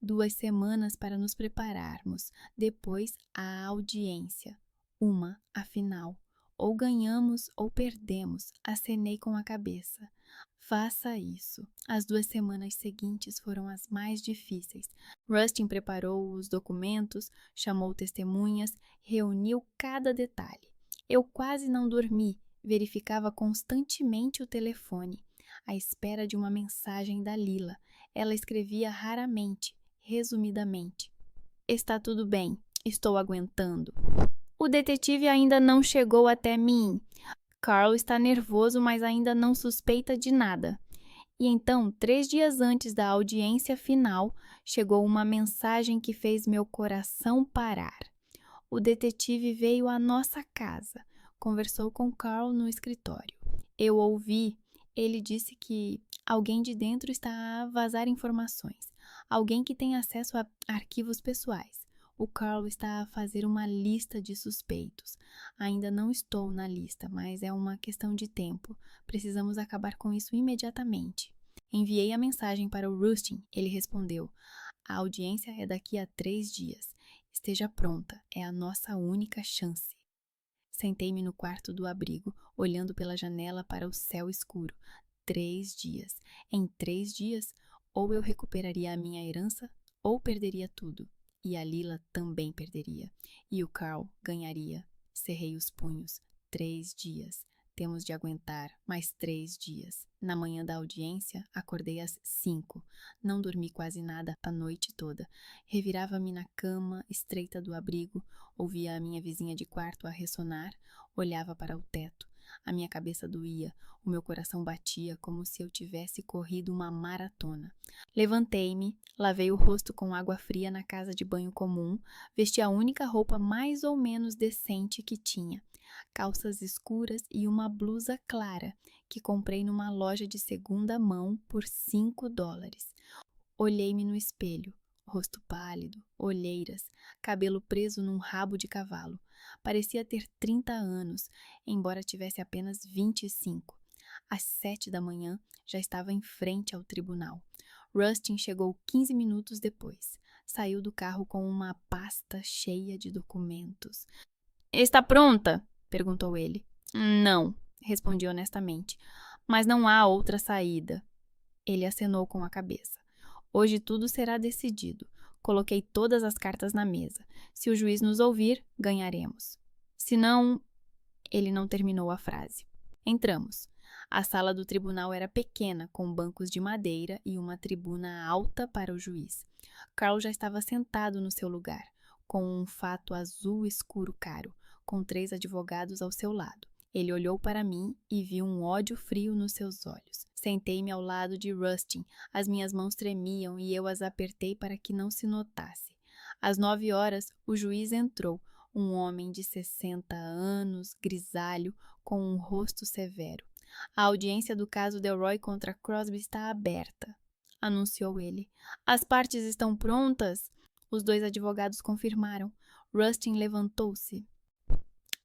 2 semanas para nos prepararmos. Depois, a audiência. Afinal. Ou ganhamos ou perdemos, acenei com a cabeça. Faça isso. As 2 semanas seguintes foram as mais difíceis. Rustin preparou os documentos, chamou testemunhas, reuniu cada detalhe. Eu quase não dormi, verificava constantemente o telefone, à espera de uma mensagem da Lila. Ela escrevia raramente, resumidamente. Está tudo bem, estou aguentando. O detetive ainda não chegou até mim. Carl está nervoso, mas ainda não suspeita de nada. E então, 3 dias antes da audiência final, chegou uma mensagem que fez meu coração parar. O detetive veio à nossa casa. Conversou com Carl no escritório. Eu ouvi. Ele disse que alguém de dentro está a vazar informações. Alguém que tem acesso a arquivos pessoais. O Carl está a fazer uma lista de suspeitos. Ainda não estou na lista, mas é uma questão de tempo. Precisamos acabar com isso imediatamente. Enviei a mensagem para o Rustin. Ele respondeu. A audiência é daqui a 3 dias. Esteja pronta. É a nossa única chance. Sentei-me no quarto do abrigo, olhando pela janela para o céu escuro. 3 dias. Em 3 dias, ou eu recuperaria a minha herança, ou perderia tudo. E a Lila também perderia. E o Carl ganharia. Cerrei os punhos. 3 dias. Temos de aguentar mais 3 dias. Na manhã da audiência, acordei às 5. Não dormi quase nada a noite toda. Revirava-me na cama estreita do abrigo, ouvia a minha vizinha de quarto a ressonar, olhava para o teto. A minha cabeça doía, o meu coração batia como se eu tivesse corrido uma maratona. Levantei-me, lavei o rosto com água fria na casa de banho comum, vesti a única roupa mais ou menos decente que tinha. Calças escuras e uma blusa clara, que comprei numa loja de segunda mão por $5. Olhei-me no espelho, rosto pálido, olheiras, cabelo preso num rabo de cavalo. Parecia ter 30 anos, embora tivesse apenas 25. Às 7 da manhã, já estava em frente ao tribunal. Rustin chegou 15 minutos depois. Saiu do carro com uma pasta cheia de documentos. Está pronta? Perguntou ele. Não, respondi honestamente. Mas não há outra saída. Ele acenou com a cabeça. Hoje tudo será decidido. Coloquei todas as cartas na mesa. Se o juiz nos ouvir, ganharemos. Se não... Ele não terminou a frase. Entramos. A sala do tribunal era pequena, com bancos de madeira e uma tribuna alta para o juiz. Carl já estava sentado no seu lugar, com um fato azul escuro caro, com 3 advogados ao seu lado. Ele olhou para mim e viu um ódio frio nos seus olhos. Sentei-me ao lado de Rustin. As minhas mãos tremiam e eu as apertei para que não se notasse. Às 9 horas, o juiz entrou, um homem de 60 anos, grisalho, com um rosto severo. A audiência do caso Delroy contra Crosby está aberta, anunciou ele. As partes estão prontas? Os 2 advogados confirmaram. Rustin levantou-se.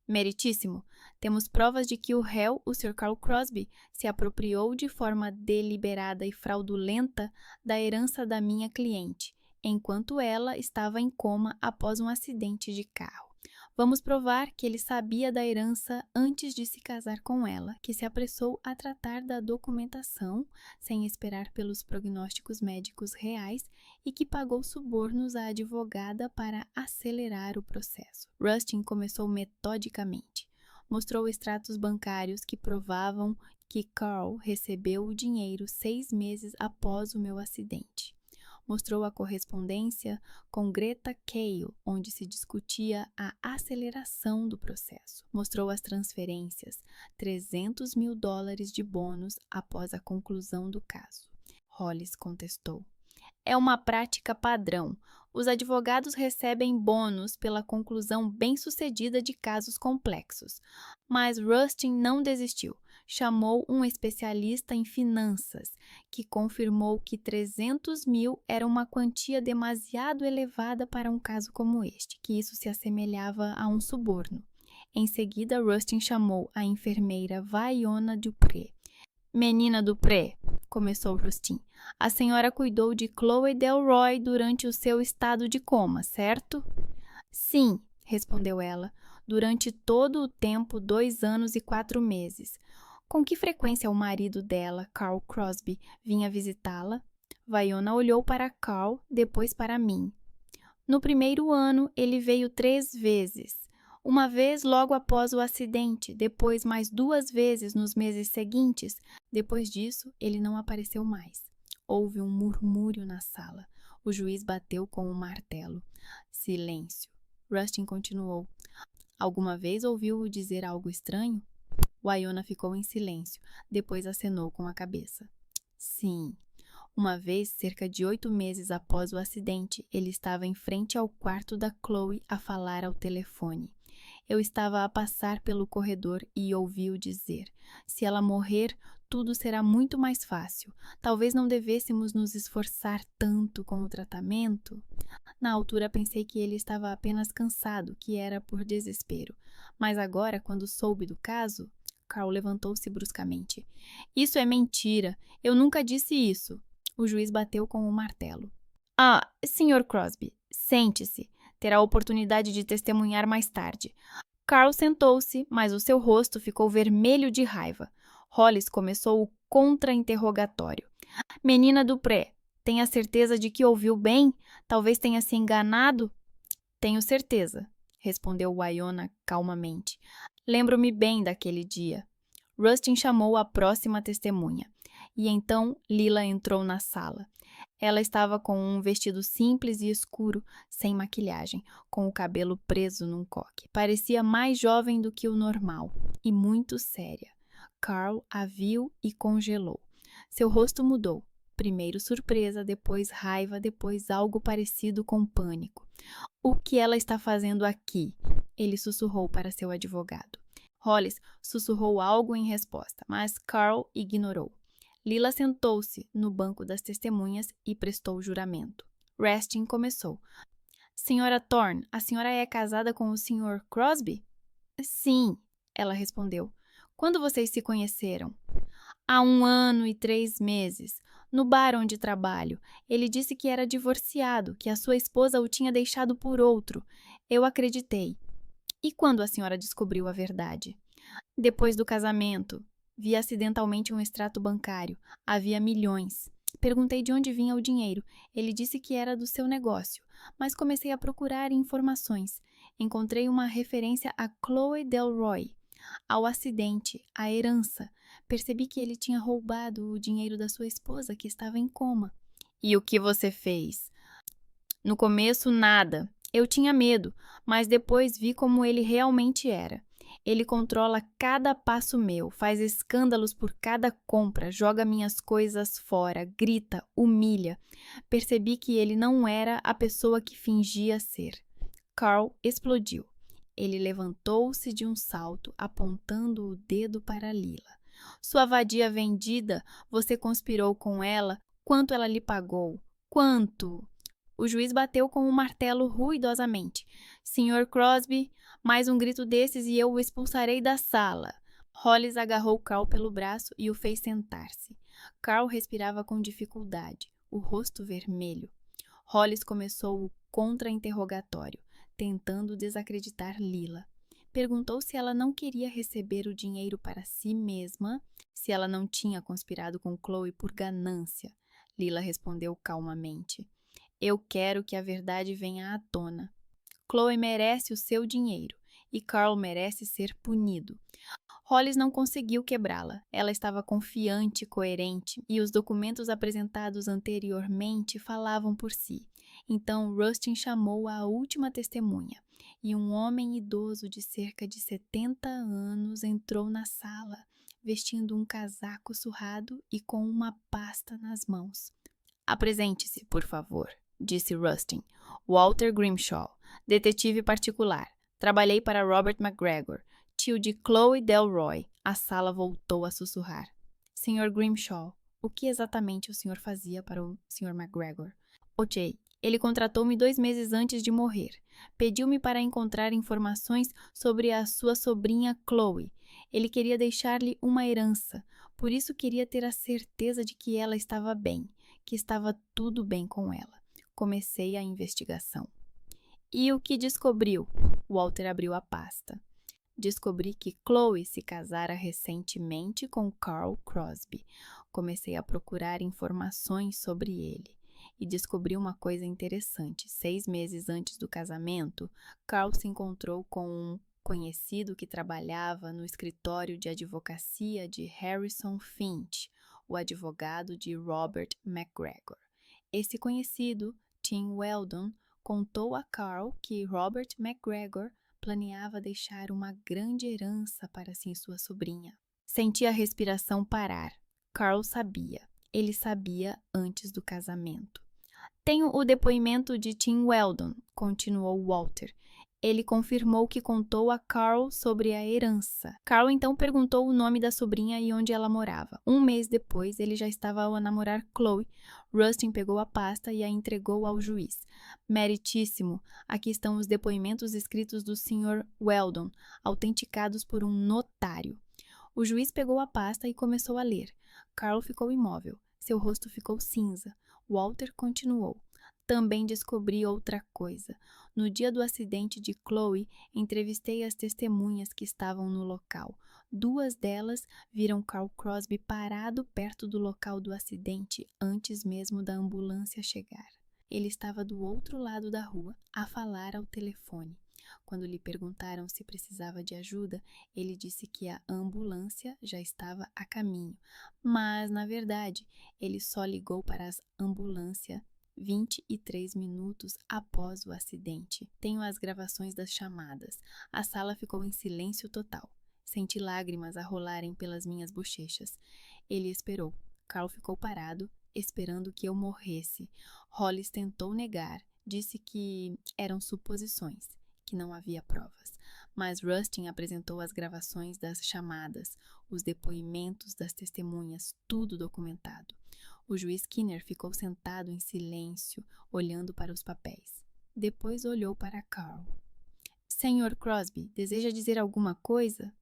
Meritíssimo, temos provas de que o réu, o Sr. Carl Crosby, se apropriou de forma deliberada e fraudulenta da herança da minha cliente, enquanto ela estava em coma após um acidente de carro. Vamos provar que ele sabia da herança antes de se casar com ela, que se apressou a tratar da documentação sem esperar pelos prognósticos médicos reais e que pagou subornos à advogada para acelerar o processo. Rustin começou metodicamente. Mostrou extratos bancários que provavam que Carl recebeu o dinheiro 6 meses após o meu acidente. Mostrou a correspondência com Greta Cale, onde se discutia a aceleração do processo. Mostrou as transferências, $300 mil de bônus após a conclusão do caso. Hollis contestou. É uma prática padrão. Os advogados recebem bônus pela conclusão bem-sucedida de casos complexos. Mas Rustin não desistiu. Chamou um especialista em finanças, que confirmou que 300 mil era uma quantia demasiado elevada para um caso como este, que isso se assemelhava a um suborno. Em seguida, Rustin chamou a enfermeira Vaiona Dupré. Menina Dupré, começou Rustin, a senhora cuidou de Chloe Delroy durante o seu estado de coma, certo? Sim, respondeu ela, durante todo o tempo, 2 anos e 4 meses. Com que frequência o marido dela, Carl Crosby, vinha visitá-la? Vaiona olhou para Carl, depois para mim. No primeiro ano, ele veio 3 vezes. Uma vez logo após o acidente, depois mais 2 vezes nos meses seguintes. Depois disso, ele não apareceu mais. Houve um murmúrio na sala. O juiz bateu com um martelo. Silêncio. Rustin continuou. Alguma vez ouviu-o dizer algo estranho? Vaiona ficou em silêncio, depois acenou com a cabeça. Sim. Uma vez, cerca de 8 meses após o acidente, ele estava em frente ao quarto da Chloe a falar ao telefone. Eu estava a passar pelo corredor e ouvi-o dizer: se ela morrer, tudo será muito mais fácil. Talvez não devêssemos nos esforçar tanto com o tratamento. Na altura pensei que ele estava apenas cansado, que era por desespero. Mas agora, quando soube do caso... Carl levantou-se bruscamente. Isso é mentira. Eu nunca disse isso. O juiz bateu com o martelo. Ah, Sr. Crosby, sente-se. Terá a oportunidade de testemunhar mais tarde. Carl sentou-se, mas o seu rosto ficou vermelho de raiva. Hollis começou o contra-interrogatório. Menina Dupré, tem a certeza de que ouviu bem? Talvez tenha se enganado? Tenho certeza, respondeu Vaiona calmamente. Lembro-me bem daquele dia. Rustin chamou a próxima testemunha. E então Lila entrou na sala. Ela estava com um vestido simples e escuro, sem maquilhagem, com o cabelo preso num coque. Parecia mais jovem do que o normal e muito séria. Carl a viu e congelou. Seu rosto mudou. Primeiro surpresa, depois raiva, depois algo parecido com pânico. O que ela está fazendo aqui? Ele sussurrou para seu advogado. Hollis sussurrou algo em resposta, mas Carl ignorou. Lila sentou-se no banco das testemunhas e prestou juramento. Rustin começou. Senhora Thorne, a senhora é casada com o Sr. Crosby? Sim, ela respondeu. Quando vocês se conheceram? Há 1 ano e 3 meses. No bar onde trabalho. Ele disse que era divorciado, que a sua esposa o tinha deixado por outro. Eu acreditei. E quando a senhora descobriu a verdade? Depois do casamento. Vi acidentalmente um extrato bancário. Havia milhões. Perguntei de onde vinha o dinheiro. Ele disse que era do seu negócio. Mas comecei a procurar informações. Encontrei uma referência a Chloe Delroy, ao acidente, à herança. Percebi que ele tinha roubado o dinheiro da sua esposa, que estava em coma. E o que você fez? No começo, nada. Eu tinha medo, mas depois vi como ele realmente era. Ele controla cada passo meu, faz escândalos por cada compra, joga minhas coisas fora, grita, humilha. Percebi que ele não era a pessoa que fingia ser. Carl explodiu. Ele levantou-se de um salto, apontando o dedo para Lila. Sua vadia vendida, você conspirou com ela. Quanto ela lhe pagou? Quanto? O juiz bateu com o martelo ruidosamente. Sr. Crosby, mais um grito desses e eu o expulsarei da sala. Hollis agarrou Carl pelo braço e o fez sentar-se. Carl respirava com dificuldade, o rosto vermelho. Hollis começou o contra-interrogatório, tentando desacreditar Lila. Perguntou se ela não queria receber o dinheiro para si mesma, se ela não tinha conspirado com Chloe por ganância. Lila respondeu calmamente. Eu quero que a verdade venha à tona. Chloe merece o seu dinheiro, e Carl merece ser punido. Hollis não conseguiu quebrá-la. Ela estava confiante e coerente, e os documentos apresentados anteriormente falavam por si. Então Rustin chamou a última testemunha, e um homem idoso de cerca de 70 anos entrou na sala, vestindo um casaco surrado e com uma pasta nas mãos. "Apresente-se, por favor", disse Rustin. "Walter Grimshaw, detetive particular. Trabalhei para Robert McGregor, tio de Chloe Delroy." A sala voltou a sussurrar. "Sr. Grimshaw, o que exatamente o senhor fazia para o Sr. McGregor?" "O.J. Ele contratou-me 2 meses antes de morrer. Pediu-me para encontrar informações sobre a sua sobrinha Chloe. Ele queria deixar-lhe uma herança, por isso queria ter a certeza de que ela estava bem, que estava tudo bem com ela. Comecei a investigação." "E o que descobriu?" Walter abriu a pasta. "Descobri que Chloe se casara recentemente com Carl Crosby. Comecei a procurar informações sobre ele. E descobri uma coisa interessante. 6 meses antes do casamento, Carl se encontrou com um conhecido que trabalhava no escritório de advocacia de Harrison Finch, o advogado de Robert McGregor. Esse conhecido, Tim Weldon, contou a Carl que Robert McGregor planeava deixar uma grande herança para sua sobrinha." Senti a respiração parar. Carl sabia. Ele sabia antes do casamento. "Tenho o depoimento de Tim Weldon", continuou Walter. "Ele confirmou que contou a Carl sobre a herança." Carl então perguntou o nome da sobrinha e onde ela morava. 1 mês depois, ele já estava a namorar Chloe. Rustin pegou a pasta e a entregou ao juiz. "Meritíssimo, aqui estão os depoimentos escritos do Sr. Weldon, autenticados por um notário." O juiz pegou a pasta e começou a ler. Carl ficou imóvel. Seu rosto ficou cinza. Walter continuou. "Também descobri outra coisa. No dia do acidente de Chloe, entrevistei as testemunhas que estavam no local. 2 delas viram Carl Crosby parado perto do local do acidente antes mesmo da ambulância chegar. Ele estava do outro lado da rua, a falar ao telefone. Quando lhe perguntaram se precisava de ajuda, ele disse que a ambulância já estava a caminho, mas, na verdade, ele só ligou para a ambulância 23 minutos após o acidente. Tenho as gravações das chamadas." A sala ficou em silêncio total. Senti lágrimas a rolarem pelas minhas bochechas. Ele esperou. Carl ficou parado, esperando que eu morresse. Hollis tentou negar, disse que eram suposições, que não havia provas. Mas Rustin apresentou as gravações das chamadas, os depoimentos das testemunhas, tudo documentado. O juiz Skinner ficou sentado em silêncio, olhando para os papéis. Depois olhou para Carl. "Sr. Crosby, deseja dizer alguma coisa?"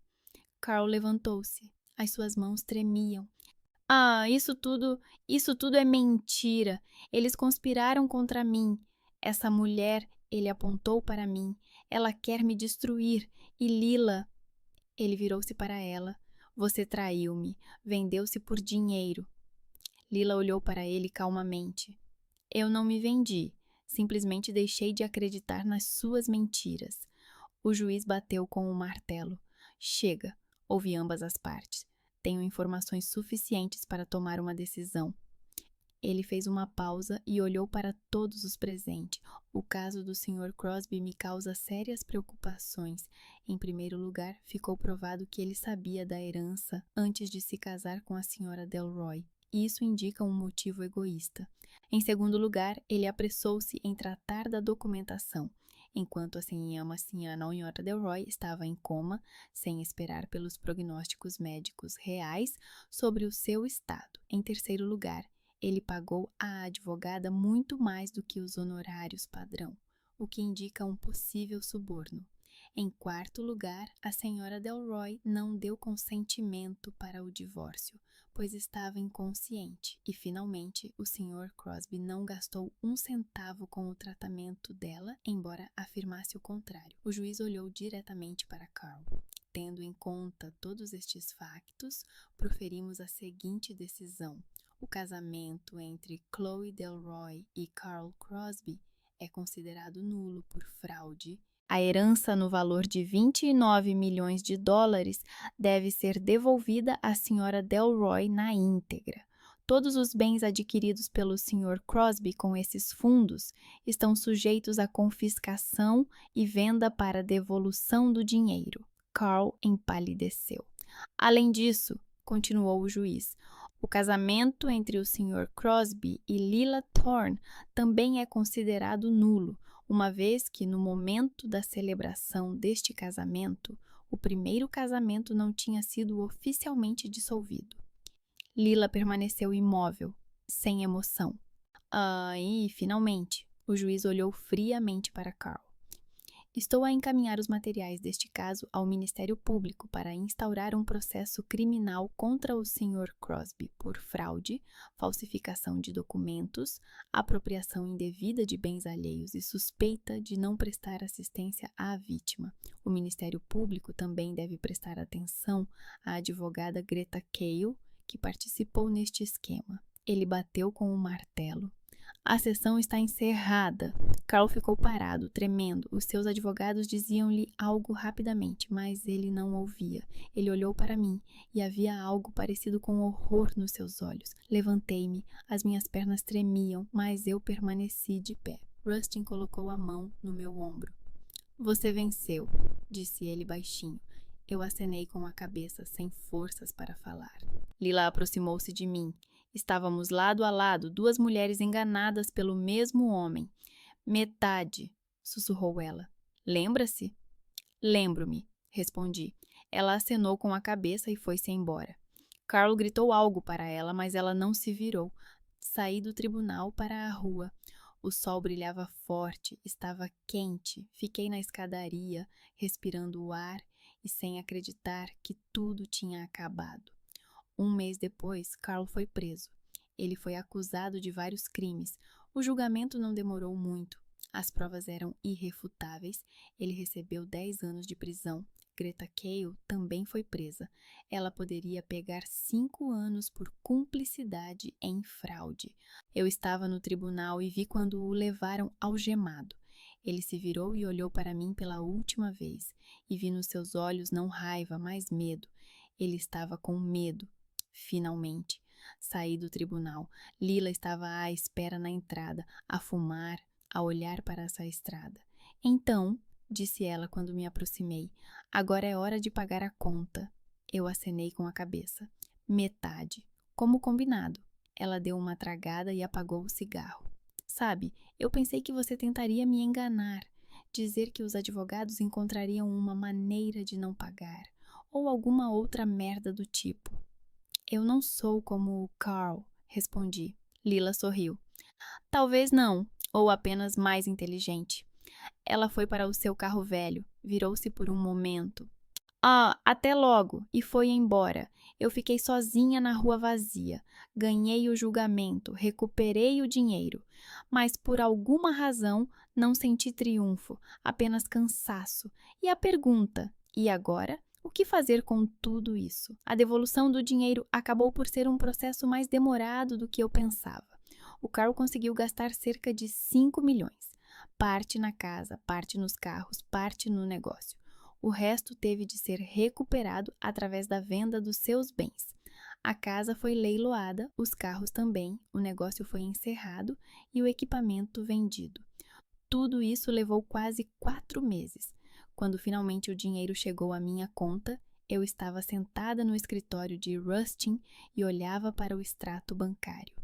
Carl levantou-se. As suas mãos tremiam. "Ah, isso tudo é mentira. Eles conspiraram contra mim. Essa mulher", ele apontou para mim, "ela quer me destruir. E Lila..." Ele virou-se para ela. "Você traiu-me. Vendeu-se por dinheiro." Lila olhou para ele calmamente. "Eu não me vendi. Simplesmente deixei de acreditar nas suas mentiras." O juiz bateu com o martelo. "Chega." Ouvi ambas as partes. "Tenho informações suficientes para tomar uma decisão." Ele fez uma pausa e olhou para todos os presentes. "O caso do Sr. Crosby me causa sérias preocupações. Em primeiro lugar, ficou provado que ele sabia da herança antes de se casar com a Sra. Delroy. Isso indica um motivo egoísta. Em segundo lugar, ele apressou-se em tratar da documentação, enquanto a Sra. Delroy estava em coma, sem esperar pelos prognósticos médicos reais sobre o seu estado. Em terceiro lugar, ele pagou à advogada muito mais do que os honorários padrão, o que indica um possível suborno. Em quarto lugar, a Sra. Delroy não deu consentimento para o divórcio, pois estava inconsciente. E, finalmente, o Sr. Crosby não gastou 1 centavo com o tratamento dela, embora afirmasse o contrário. O juiz olhou diretamente para Carl. "Tendo em conta todos estes factos, proferimos a seguinte decisão. O casamento entre Chloe Delroy e Carl Crosby é considerado nulo por fraude A herança no valor de 29 milhões de dólares deve ser devolvida à Sra. Delroy na íntegra. Todos os bens adquiridos pelo Sr. Crosby com esses fundos estão sujeitos à confiscação e venda para devolução do dinheiro. Carl empalideceu. Além disso, continuou o juiz, o casamento entre o Sr. Crosby e Lila Thorne também é considerado nulo, uma vez que, no momento da celebração deste casamento, o primeiro casamento não tinha sido oficialmente dissolvido. Lila permaneceu imóvel, sem emoção. E, finalmente, o juiz olhou friamente para Carl. Estou a encaminhar os materiais deste caso ao Ministério Público para instaurar um processo criminal contra o Sr. Crosby por fraude, falsificação de documentos, apropriação indevida de bens alheios e suspeita de não prestar assistência à vítima. O Ministério Público também deve prestar atenção à advogada Greta Cale, que participou neste esquema. Ele bateu com o martelo. A sessão está encerrada. Carl ficou parado, tremendo. Os seus advogados diziam-lhe algo rapidamente, mas ele não ouvia. Ele olhou para mim e havia algo parecido com horror nos seus olhos. Levantei-me, as minhas pernas tremiam, mas eu permaneci de pé. Rustin colocou a mão no meu ombro. Você venceu, disse ele baixinho. Eu acenei com a cabeça, sem forças para falar. Lila aproximou-se de mim. Estávamos lado a lado, duas mulheres enganadas pelo mesmo homem. Metade, sussurrou ela. Lembra-se? Lembro-me, respondi. Ela acenou com a cabeça e foi-se embora. Carl gritou algo para ela, mas ela não se virou. Saí do tribunal para a rua. O sol brilhava forte, estava quente. Fiquei na escadaria, respirando o ar e sem acreditar que tudo tinha acabado. Um mês depois, Carl foi preso. Ele foi acusado de vários crimes. O julgamento não demorou muito. As provas eram irrefutáveis. Ele recebeu 10 anos de prisão. Greta Cale também foi presa. Ela poderia pegar 5 anos por cumplicidade em fraude. Eu estava no tribunal e vi quando o levaram algemado. Ele se virou e olhou para mim pela última vez. E vi nos seus olhos não raiva, mas medo. Ele estava com medo. Finalmente, saí do tribunal. Lila estava à espera na entrada, a fumar, a olhar para essa estrada. Então, disse ela quando me aproximei, agora é hora de pagar a conta. Eu acenei com a cabeça. Metade. Como combinado. Ela deu uma tragada e apagou o cigarro. Sabe, eu pensei que você tentaria me enganar, dizer que os advogados encontrariam uma maneira de não pagar, ou alguma outra merda do tipo. Eu não sou como o Carl, respondi. Lila sorriu. Talvez não, ou apenas mais inteligente. Ela foi para o seu carro velho, virou-se por um momento. Até logo, e foi embora. Eu fiquei sozinha na rua vazia. Ganhei o julgamento, recuperei o dinheiro. Mas por alguma razão não senti triunfo, apenas cansaço. E a pergunta, e agora? O que fazer com tudo isso? A devolução do dinheiro acabou por ser um processo mais demorado do que eu pensava. O Carl conseguiu gastar cerca de 5 milhões. Parte na casa, parte nos carros, parte no negócio. O resto teve de ser recuperado através da venda dos seus bens. A casa foi leiloada, os carros também, o negócio foi encerrado e o equipamento vendido. Tudo isso levou quase 4 meses. Quando finalmente o dinheiro chegou à minha conta, eu estava sentada no escritório de Rustin e olhava para o extrato bancário.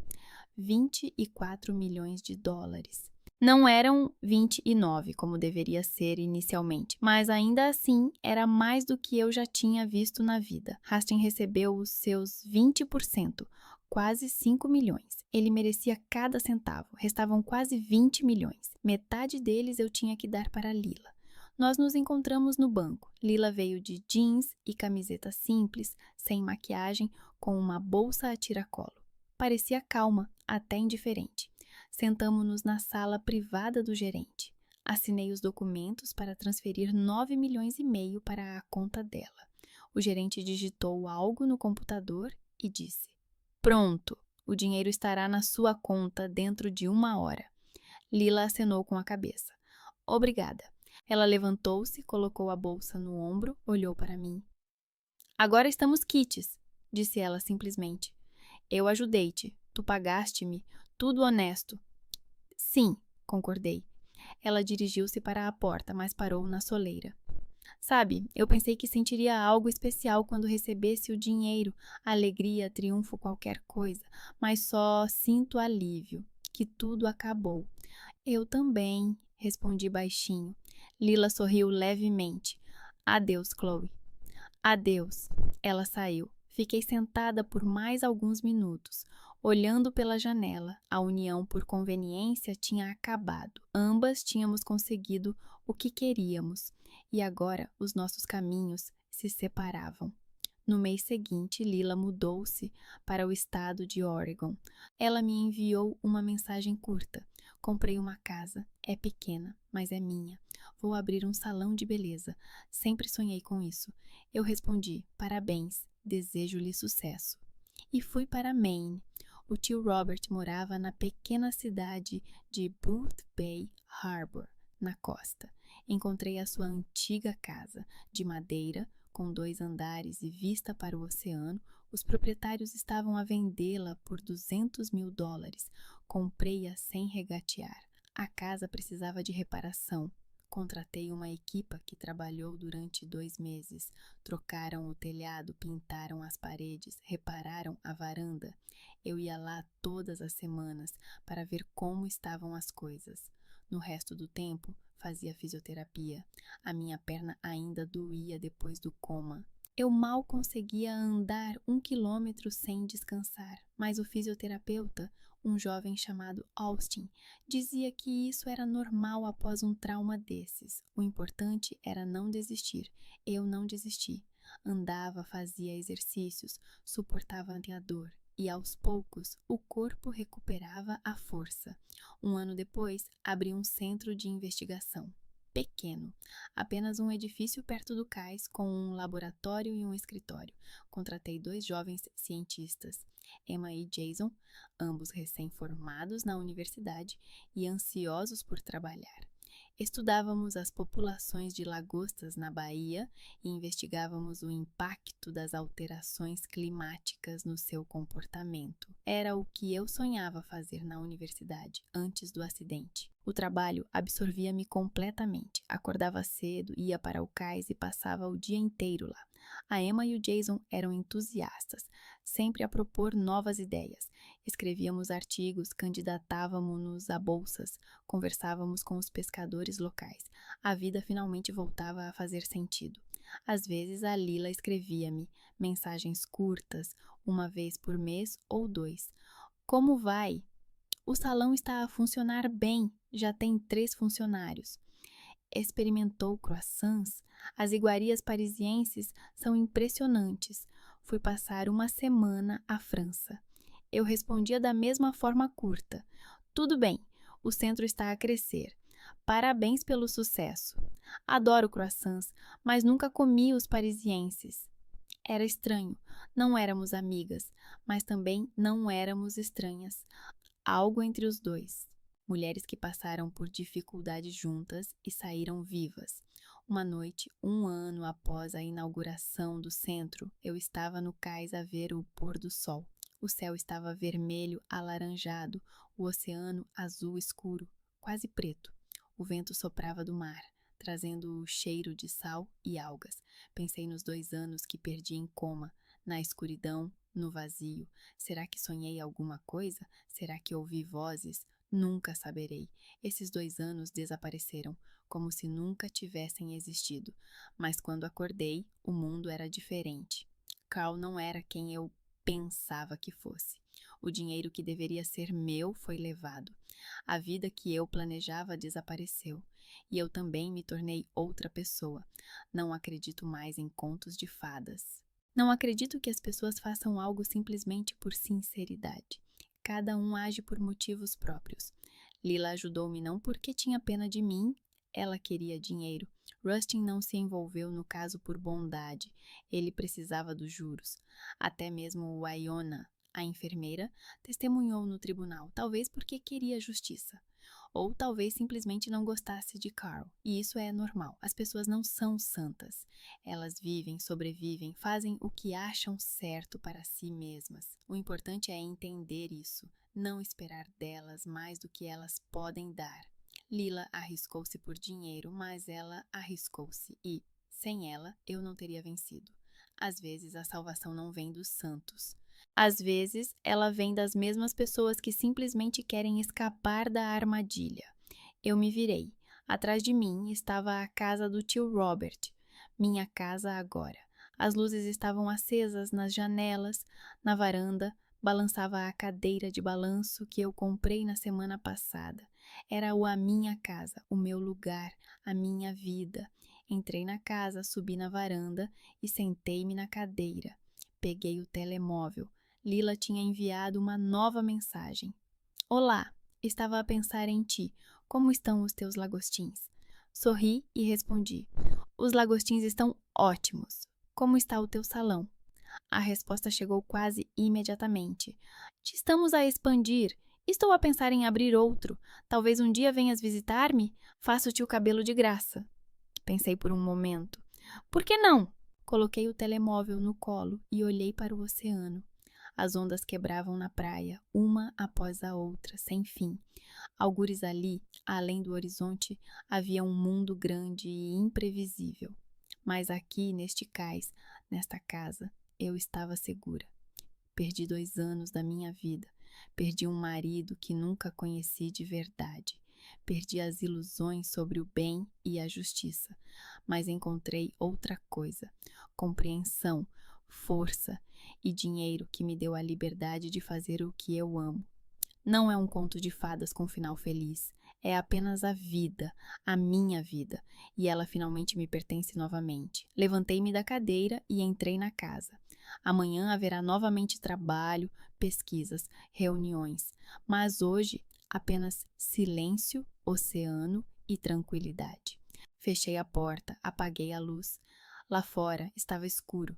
24 milhões de dólares. Não eram 29, como deveria ser inicialmente, mas ainda assim era mais do que eu já tinha visto na vida. Rustin recebeu os seus 20%, quase 5 milhões. Ele merecia cada centavo, restavam quase 20 milhões. Metade deles eu tinha que dar para Lila. Nós nos encontramos no banco. Lila veio de jeans e camiseta simples, sem maquiagem, com uma bolsa a tiracolo. Parecia calma, até indiferente. Sentamo-nos na sala privada do gerente. Assinei os documentos para transferir 9 milhões e meio para a conta dela. O gerente digitou algo no computador e disse: Pronto, o dinheiro estará na sua conta dentro de 1 hora. Lila acenou com a cabeça. Obrigada. Ela levantou-se, colocou a bolsa no ombro, olhou para mim. Agora estamos quites, disse ela simplesmente. Eu ajudei-te, tu pagaste-me, tudo honesto. Sim, concordei. Ela dirigiu-se para a porta, mas parou na soleira. Sabe, eu pensei que sentiria algo especial quando recebesse o dinheiro, alegria, triunfo, qualquer coisa, mas só sinto alívio, que tudo acabou. Eu também, respondi baixinho. Lila sorriu levemente. Adeus, Chloe. Adeus. Ela saiu. Fiquei sentada por mais alguns minutos, olhando pela janela. A união por conveniência tinha acabado. Ambas tínhamos conseguido o que queríamos, e agora os nossos caminhos se separavam. No mês seguinte, Lila mudou-se para o estado de Oregon. Ela me enviou uma mensagem curta. Comprei uma casa. É pequena, mas é minha. Vou abrir um salão de beleza. Sempre sonhei com isso. Eu respondi: parabéns, desejo-lhe sucesso. E fui para Maine. O tio Robert morava na pequena cidade de Boothbay Harbor, na costa. Encontrei a sua antiga casa, de madeira, com 2 andares e vista para o oceano. Os proprietários estavam a vendê-la por $200.000. Comprei-a sem regatear. A casa precisava de reparação. Contratei uma equipa que trabalhou durante 2 meses. Trocaram o telhado, pintaram as paredes, repararam a varanda. Eu ia lá todas as semanas para ver como estavam as coisas. No resto do tempo, fazia fisioterapia. A minha perna ainda doía depois do coma. Eu mal conseguia andar 1 quilômetro sem descansar, mas o fisioterapeuta, um jovem chamado Austin, dizia que isso era normal após um trauma desses. O importante era não desistir. Eu não desisti. Andava, fazia exercícios, suportava a dor. E aos poucos o corpo recuperava a força. Um ano depois, abri um centro de investigação. Pequeno, apenas um edifício perto do cais com um laboratório e um escritório. Contratei 2 jovens cientistas, Emma e Jason, ambos recém-formados na universidade e ansiosos por trabalhar. Estudávamos as populações de lagostas na Bahia e investigávamos o impacto das alterações climáticas no seu comportamento. Era o que eu sonhava fazer na universidade antes do acidente. O trabalho absorvia-me completamente. Acordava cedo, ia para o cais e passava o dia inteiro lá. A Emma e o Jason eram entusiastas, sempre a propor novas ideias. Escrevíamos artigos, candidatávamos-nos a bolsas, conversávamos com os pescadores locais. A vida finalmente voltava a fazer sentido. Às vezes a Lila escrevia-me mensagens curtas, uma vez por mês ou 2. Como vai? O salão está a funcionar bem, já tem 3 funcionários. Experimentou croissants? As iguarias parisienses são impressionantes. Fui passar uma semana à França. Eu respondia da mesma forma curta. Tudo bem, o centro está a crescer. Parabéns pelo sucesso. Adoro croissants, mas nunca comi os parisienses. Era estranho. Não éramos amigas, mas também não éramos estranhas. Algo entre os dois. Mulheres que passaram por dificuldades juntas e saíram vivas. Uma noite, 1 ano após a inauguração do centro, eu estava no cais a ver o pôr do sol. O céu estava vermelho alaranjado, o oceano azul escuro, quase preto. O vento soprava do mar, trazendo o cheiro de sal e algas. Pensei nos 2 anos que perdi em coma, na escuridão, no vazio. Será que sonhei alguma coisa? Será que ouvi vozes? Nunca saberei. Esses 2 anos desapareceram, como se nunca tivessem existido. Mas quando acordei, o mundo era diferente. Carl não era quem eu pensava que fosse. O dinheiro que deveria ser meu foi levado. A vida que eu planejava desapareceu. E eu também me tornei outra pessoa. Não acredito mais em contos de fadas. Não acredito que as pessoas façam algo simplesmente por sinceridade. Cada um age por motivos próprios. Lila ajudou-me não porque tinha pena de mim, ela queria dinheiro. Rustin não se envolveu no caso por bondade, ele precisava dos juros. Até mesmo Wynonna, a enfermeira, testemunhou no tribunal, talvez porque queria justiça. Ou talvez simplesmente não gostasse de Carl. E isso é normal. As pessoas não são santas. Elas vivem, sobrevivem, fazem o que acham certo para si mesmas. O importante é entender isso, não esperar delas mais do que elas podem dar. Lila arriscou-se por dinheiro, mas ela arriscou-se e, sem ela, eu não teria vencido. Às vezes a salvação não vem dos santos. Às vezes, ela vem das mesmas pessoas que simplesmente querem escapar da armadilha. Eu me virei. Atrás de mim estava a casa do tio Robert, minha casa agora. As luzes estavam acesas nas janelas, na varanda, balançava a cadeira de balanço que eu comprei na semana passada. Era a minha casa, o meu lugar, a minha vida. Entrei na casa, subi na varanda e sentei-me na cadeira. Peguei o telemóvel. Lila tinha enviado uma nova mensagem. Olá, estava a pensar em ti. Como estão os teus lagostins? Sorri e respondi. Os lagostins estão ótimos. Como está o teu salão? A resposta chegou quase imediatamente. Estamos a expandir. Estou a pensar em abrir outro. Talvez um dia venhas visitar-me? Faço-te o cabelo de graça. Pensei por um momento. Por que não? Coloquei o telemóvel no colo e olhei para o oceano. As ondas quebravam na praia, uma após a outra, sem fim. Algures ali, além do horizonte, havia um mundo grande e imprevisível. Mas aqui, neste cais, nesta casa, eu estava segura. Perdi 2 anos da minha vida. Perdi um marido que nunca conheci de verdade. Perdi as ilusões sobre o bem e a justiça. Mas encontrei outra coisa: compreensão, força e dinheiro que me deu a liberdade de fazer o que eu amo. Não é um conto de fadas com final feliz. É apenas a vida, a minha vida, e ela finalmente me pertence novamente. Levantei-me da cadeira e entrei na casa. Amanhã haverá novamente trabalho, pesquisas, reuniões, mas hoje apenas silêncio, oceano e tranquilidade. Fechei a porta, apaguei a luz. Lá fora estava escuro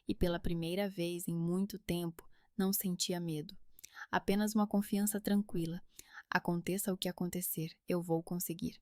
e pela primeira vez em muito tempo não sentia medo. Apenas uma confiança tranquila. Aconteça o que acontecer, eu vou conseguir.